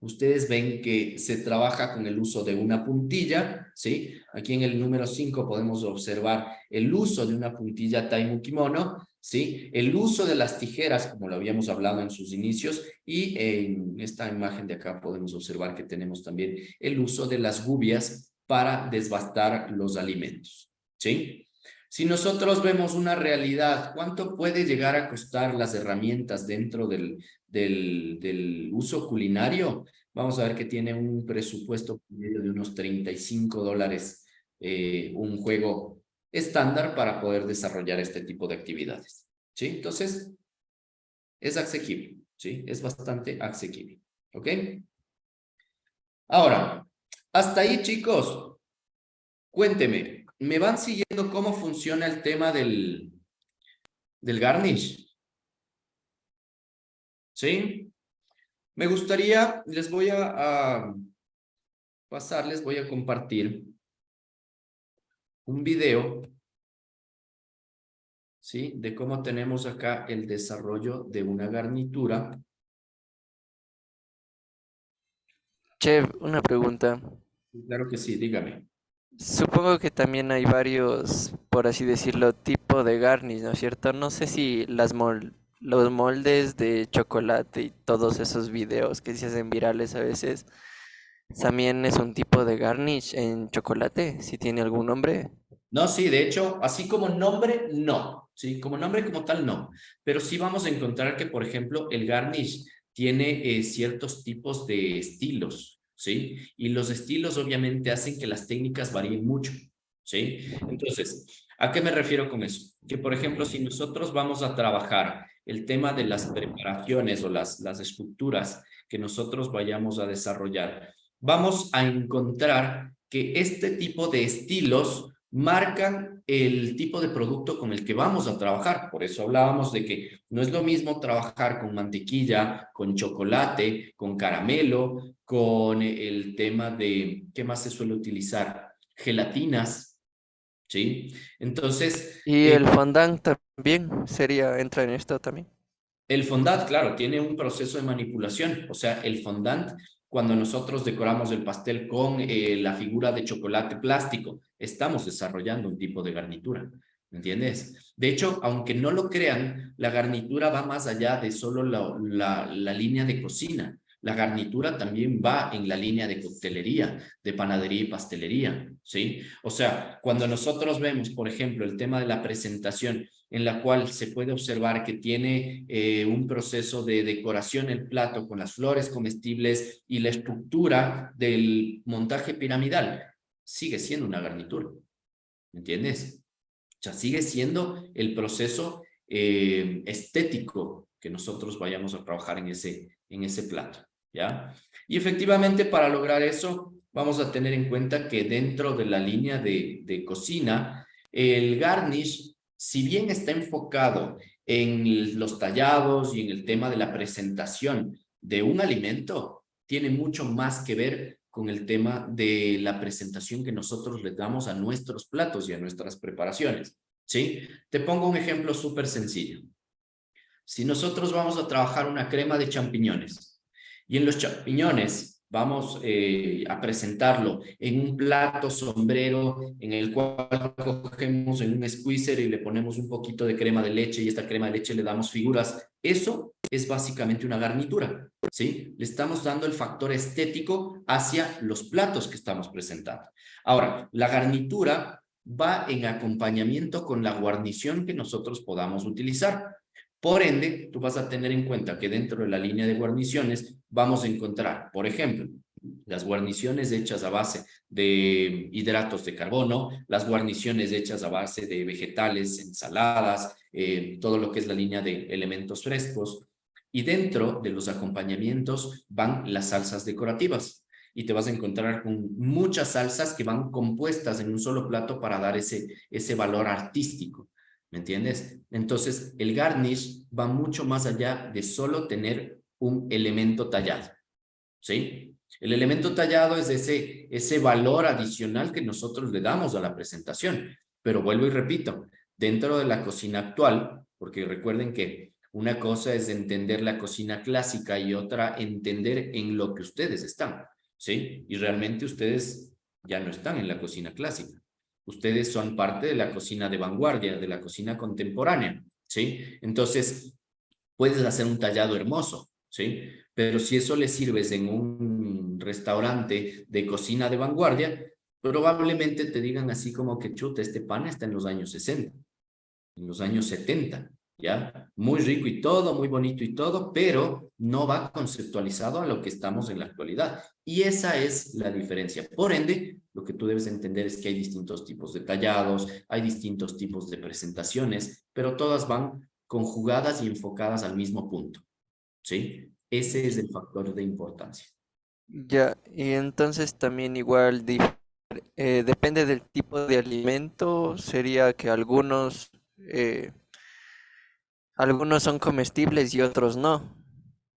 ustedes ven que se trabaja con el uso de una puntilla, ¿sí? Aquí en el número 5 podemos observar el uso de una puntilla Taimu Kimono, ¿sí? El uso de las tijeras, como lo habíamos hablado en sus inicios, y en esta imagen de acá podemos observar que tenemos también el uso de las gubias para desbastar los alimentos, ¿sí? Si nosotros vemos una realidad, ¿cuánto puede llegar a costar las herramientas dentro del uso culinario? Vamos a ver que tiene un presupuesto promedio de unos $35 un juego estándar para poder desarrollar este tipo de actividades, ¿sí? Entonces, es asequible, ¿sí? Es bastante asequible, ¿ok? Ahora, hasta ahí, chicos, cuénteme. ¿Me van siguiendo cómo funciona el tema del garnish? ¿Sí? Me gustaría, les voy a pasar, les voy a compartir un video, ¿sí? De cómo tenemos acá el desarrollo de una garnitura. Chef, una pregunta. Claro que sí, dígame. Supongo que también hay varios, por así decirlo, tipo de garnish, ¿no es cierto? No sé si los moldes de chocolate y todos esos videos que se hacen virales a veces, también es un tipo de garnish en chocolate, si tiene algún nombre. No, sí, de hecho, así como nombre, no. Sí, como nombre como tal, no. Pero sí vamos a encontrar que, por ejemplo, el garnish tiene ciertos tipos de estilos, ¿sí? Y los estilos obviamente hacen que las técnicas varíen mucho, ¿sí? Entonces, ¿a qué me refiero con eso? Que, por ejemplo, si nosotros vamos a trabajar el tema de las preparaciones o las estructuras que nosotros vayamos a desarrollar, vamos a encontrar que este tipo de estilos marcan el tipo de producto con el que vamos a trabajar. Por eso hablábamos de que no es lo mismo trabajar con mantequilla, con chocolate, con caramelo, con el tema de, ¿qué más se suele utilizar? Gelatinas, ¿sí? Entonces... Y el fondant también entra en esto también. El fondant, claro, tiene un proceso de manipulación. O sea, el fondant, cuando nosotros decoramos el pastel con la figura de chocolate plástico, estamos desarrollando un tipo de garnitura, ¿me entiendes? De hecho, aunque no lo crean, la garnitura va más allá de solo la línea de cocina. La garnitura también va en la línea de coctelería, de panadería y pastelería, ¿sí? O sea, cuando nosotros vemos, por ejemplo, el tema de la presentación, en la cual se puede observar que tiene un proceso de decoración el plato con las flores comestibles y la estructura del montaje piramidal, sigue siendo una garnitura, ¿me entiendes? O sea, sigue siendo el proceso estético que nosotros vayamos a trabajar en ese plato, ¿ya? Y efectivamente para lograr eso vamos a tener en cuenta que dentro de la línea de cocina, el garnish, si bien está enfocado en los tallados y en el tema de la presentación de un alimento, tiene mucho más que ver con el tema de la presentación que nosotros le damos a nuestros platos y a nuestras preparaciones, ¿sí? Te pongo un ejemplo súper sencillo. Si nosotros vamos a trabajar una crema de champiñones y en los champiñones vamos a presentarlo en un plato sombrero en el cual cogemos en un squeezer y le ponemos un poquito de crema de leche y esta crema de leche le damos figuras. Eso es básicamente una garnitura, ¿sí? Le estamos dando el factor estético hacia los platos que estamos presentando. Ahora, la garnitura va en acompañamiento con la guarnición que nosotros podamos utilizar. Por ende, tú vas a tener en cuenta que dentro de la línea de guarniciones vamos a encontrar, por ejemplo, las guarniciones hechas a base de hidratos de carbono, las guarniciones hechas a base de vegetales, ensaladas, todo lo que es la línea de elementos frescos, Y dentro de los acompañamientos van las salsas decorativas. Y te vas a encontrar con muchas salsas que van compuestas en un solo plato para dar ese valor artístico. ¿Me entiendes? Entonces, el garnish va mucho más allá de solo tener un elemento tallado. ¿Sí? El elemento tallado es ese valor adicional que nosotros le damos a la presentación. Pero vuelvo y repito, dentro de la cocina actual, porque recuerden que una cosa es entender la cocina clásica y otra entender en lo que ustedes están, ¿sí? Y realmente ustedes ya no están en la cocina clásica. Ustedes son parte de la cocina de vanguardia, de la cocina contemporánea, ¿sí? Entonces, puedes hacer un tallado hermoso, ¿sí? Pero si eso le sirves en un restaurante de cocina de vanguardia, probablemente te digan así como que chuta, este pan está en los años 60, en los años 70, ¿ya? Muy rico y todo, muy bonito y todo, pero no va conceptualizado a lo que estamos en la actualidad. Y esa es la diferencia. Por ende, lo que tú debes entender es que hay distintos tipos de tallados, hay distintos tipos de presentaciones, pero todas van conjugadas y enfocadas al mismo punto, ¿sí? Ese es el factor de importancia. Ya, y entonces también igual depende del tipo de alimento, sería que algunos son comestibles y otros no.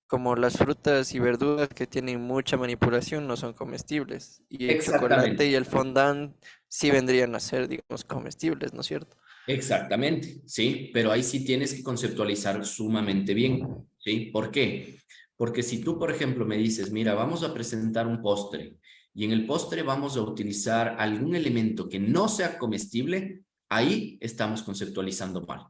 Como las frutas y verduras que tienen mucha manipulación no son comestibles. Y el chocolate Exactamente. y el fondant sí vendrían a ser, digamos, comestibles, ¿no es cierto? Exactamente, sí, pero ahí sí tienes que conceptualizar sumamente bien, ¿sí? ¿Por qué? Porque si tú, por ejemplo, me dices, mira, vamos a presentar un postre y en el postre vamos a utilizar algún elemento que no sea comestible, ahí estamos conceptualizando mal.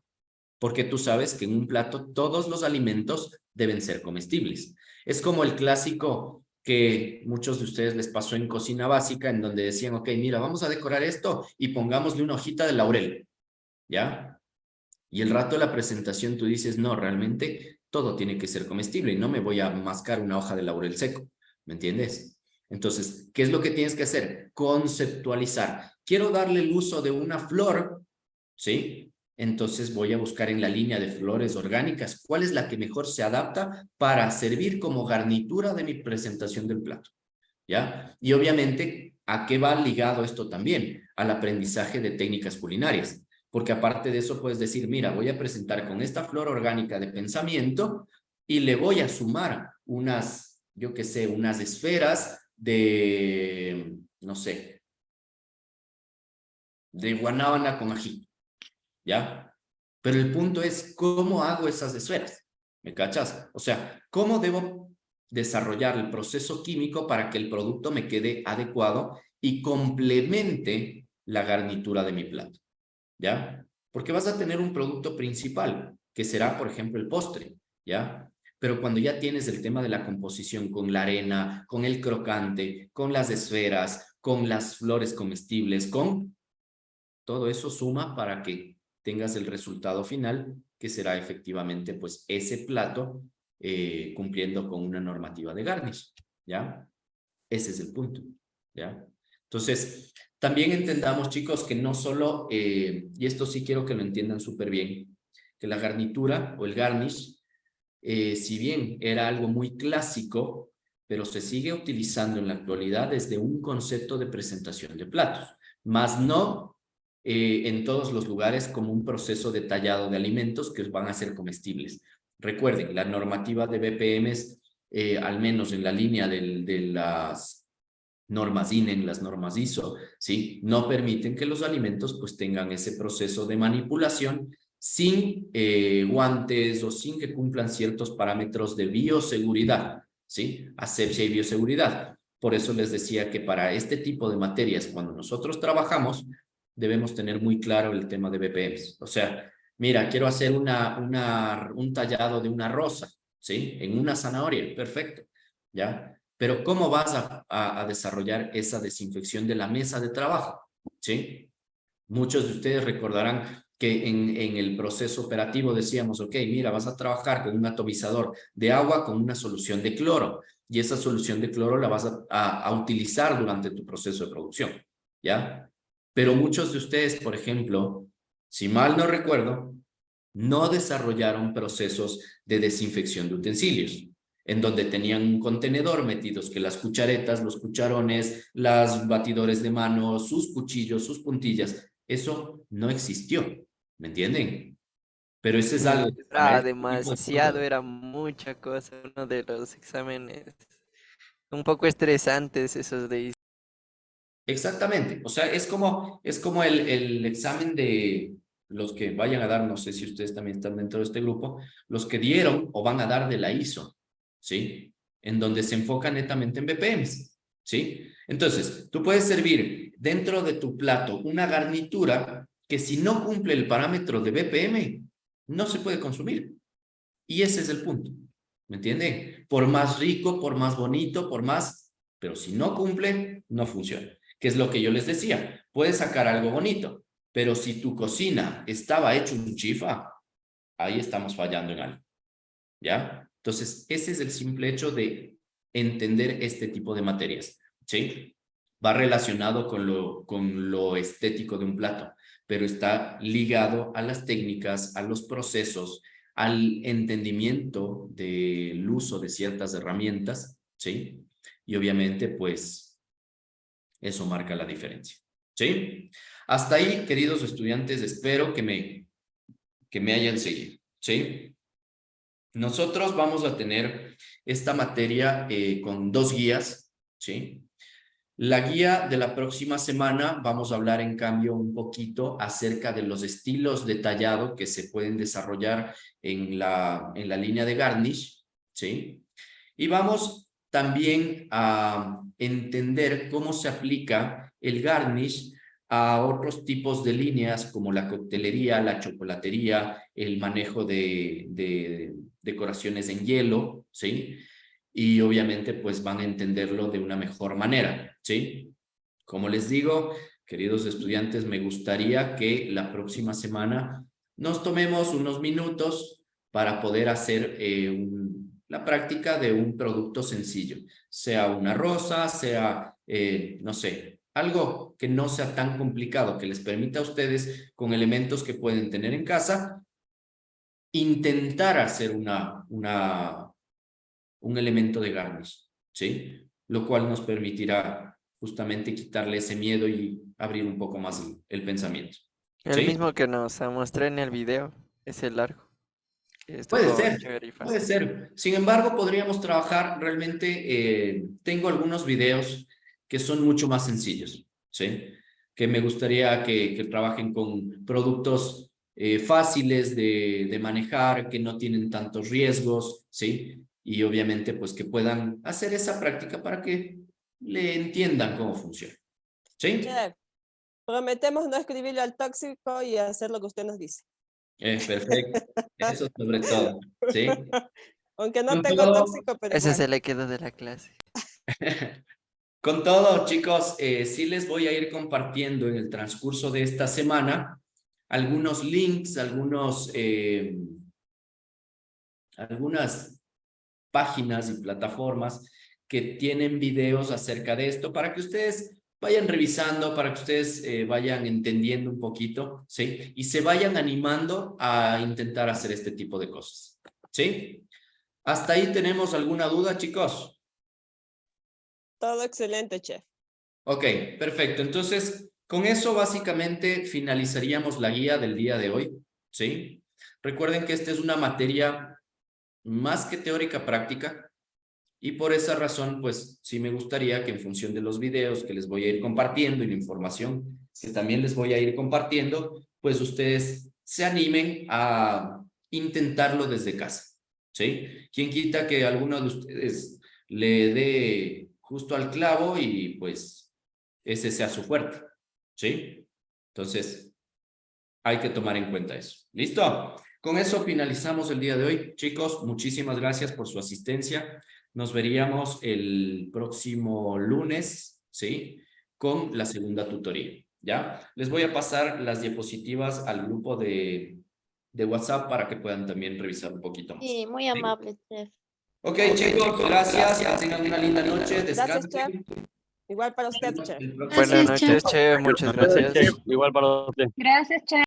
Porque tú sabes que en un plato todos los alimentos deben ser comestibles. Es como el clásico que muchos de ustedes les pasó en cocina básica, en donde decían, ok, mira, vamos a decorar esto y pongámosle una hojita de laurel, ¿ya? Y el rato de la presentación tú dices, no, realmente todo tiene que ser comestible y no me voy a mascar una hoja de laurel seco, ¿me entiendes? Entonces, ¿qué es lo que tienes que hacer? Conceptualizar. Quiero darle el uso de una flor, ¿sí? Entonces voy a buscar en la línea de flores orgánicas cuál es la que mejor se adapta para servir como garnitura de mi presentación del plato, ¿ya? Y obviamente, ¿a qué va ligado esto también? Al aprendizaje de técnicas culinarias. Porque aparte de eso puedes decir, mira, voy a presentar con esta flor orgánica de pensamiento y le voy a sumar unas, yo qué sé, unas esferas de, no sé, de guanábana con ají, ¿ya? Pero el punto es, ¿cómo hago esas esferas? ¿Me cachas? O sea, ¿cómo debo desarrollar el proceso químico para que el producto me quede adecuado y complemente la garnitura de mi plato? ¿Ya? Porque vas a tener un producto principal, que será, por ejemplo, el postre, ¿ya? Pero cuando ya tienes el tema de la composición con la arena, con el crocante, con las esferas, con las flores comestibles, con todo eso suma para que tengas el resultado final, que será efectivamente, pues, ese plato cumpliendo con una normativa de garnish, ¿ya? Ese es el punto, ¿ya? Entonces, también entendamos, chicos, que no solo, y esto sí quiero que lo entiendan súper bien, que la garnitura o el garnish, si bien era algo muy clásico, pero se sigue utilizando en la actualidad desde un concepto de presentación de platos, más no en todos los lugares como un proceso detallado de alimentos que van a ser comestibles. Recuerden, la normativa de BPMs, al menos en la línea de las normas INEN, las normas ISO, ¿sí? No permiten que los alimentos pues tengan ese proceso de manipulación sin guantes o sin que cumplan ciertos parámetros de bioseguridad, ¿sí? Asepsia y bioseguridad. Por eso les decía que para este tipo de materias, cuando nosotros trabajamos, debemos tener muy claro el tema de BPMs. O sea, mira, quiero hacer un tallado de una rosa, ¿sí? En una zanahoria, perfecto, ¿ya? Pero ¿cómo vas a desarrollar esa desinfección de la mesa de trabajo? ¿Sí? Muchos de ustedes recordarán que en el proceso operativo decíamos, ok, mira, vas a trabajar con un atomizador de agua con una solución de cloro y esa solución de cloro la vas a utilizar durante tu proceso de producción, ¿ya? Pero muchos de ustedes, por ejemplo, si mal no recuerdo, no desarrollaron procesos de desinfección de utensilios, en donde tenían un contenedor metidos que las cucharetas, los cucharones, los batidores de mano, sus cuchillos, sus puntillas, eso no existió, ¿me entienden? Pero ese es algo. Demasiado, era mucha cosa, uno de los exámenes un poco estresantes esos de... Exactamente, o sea, es como el examen de los que vayan a dar, no sé si ustedes también están dentro de este grupo, los que dieron o van a dar de la ISO, ¿sí? En donde se enfoca netamente en BPMs, ¿sí? Entonces, tú puedes servir dentro de tu plato una garnitura que si no cumple el parámetro de BPM, no se puede consumir. Y ese es el punto, ¿me entienden? Por más rico, por más bonito, por más... Pero si no cumple, no funciona. Que es lo que yo les decía. Puedes sacar algo bonito, pero si tu cocina estaba hecho un chifa, ahí estamos fallando en algo, ¿ya? Entonces, ese es el simple hecho de entender este tipo de materias, ¿sí? Va relacionado con lo estético de un plato, pero está ligado a las técnicas, a los procesos, al entendimiento del uso de ciertas herramientas, ¿sí? Y obviamente, pues, eso marca la diferencia, ¿sí? Hasta ahí, queridos estudiantes, espero que me hayan seguido, ¿sí? Nosotros vamos a tener esta materia con 2 guías, ¿sí? La guía de la próxima semana vamos a hablar en cambio un poquito acerca de los estilos de tallado que se pueden desarrollar en la línea de garnish, ¿sí? Y vamos también a entender cómo se aplica el garnish a otros tipos de líneas como la coctelería, la chocolatería, el manejo de decoraciones en hielo, ¿sí? Y obviamente pues van a entenderlo de una mejor manera, ¿sí? Como les digo, queridos estudiantes, me gustaría que la próxima semana nos tomemos unos minutos para poder hacer la práctica de un producto sencillo, sea una rosa, sea, no sé, algo que no sea tan complicado, que les permita a ustedes, con elementos que pueden tener en casa, intentar hacer un elemento de garnish, ¿sí? Lo cual nos permitirá justamente quitarle ese miedo y abrir un poco más el pensamiento. El ¿sí? mismo que nos mostré en el video, ese largo. Puede ser. Sin embargo, podríamos trabajar realmente, tengo algunos videos que son mucho más sencillos, ¿sí? Que me gustaría que trabajen con productos fáciles de manejar, que no tienen tantos riesgos, ¿sí? Y obviamente, pues que puedan hacer esa práctica para que le entiendan cómo funciona, ¿sí? Chef, prometemos no escribirle al tóxico y hacer lo que usted nos dice. Perfecto, eso sobre todo, ¿sí? Aunque no Con tengo todo, tóxico, pero Ese igual. se le quedó de la clase. Con todo, chicos, sí les voy a ir compartiendo en el transcurso de esta semana algunos links, algunas páginas y plataformas que tienen videos acerca de esto para que ustedes vayan revisando, para que ustedes vayan entendiendo un poquito, ¿sí? Y se vayan animando a intentar hacer este tipo de cosas, ¿sí? ¿Hasta ahí tenemos alguna duda, chicos? Todo excelente, chef. Ok, perfecto. Entonces, con eso básicamente finalizaríamos la guía del día de hoy, ¿sí? Recuerden que esta es una materia más que teórica práctica y por esa razón, pues sí me gustaría que en función de los videos que les voy a ir compartiendo y la información que también les voy a ir compartiendo, pues ustedes se animen a intentarlo desde casa, ¿sí? ¿Quién quita que alguno de ustedes le dé justo al clavo y pues ese sea su fuerte, ¿sí? Entonces, hay que tomar en cuenta eso. ¿Listo? Con eso finalizamos el día de hoy. Chicos, muchísimas gracias por su asistencia. Nos veríamos el próximo lunes, ¿sí? Con la segunda tutoría, ¿ya? Les voy a pasar las diapositivas al grupo de WhatsApp para que puedan también revisar un poquito más. Sí, muy amable, chef. Ok, chicos, gracias. Tengan una linda noche. Gracias, chef. Descansen. Igual para usted, chef. Buenas noches, chef. Muchas gracias. Igual para usted. Gracias, chef.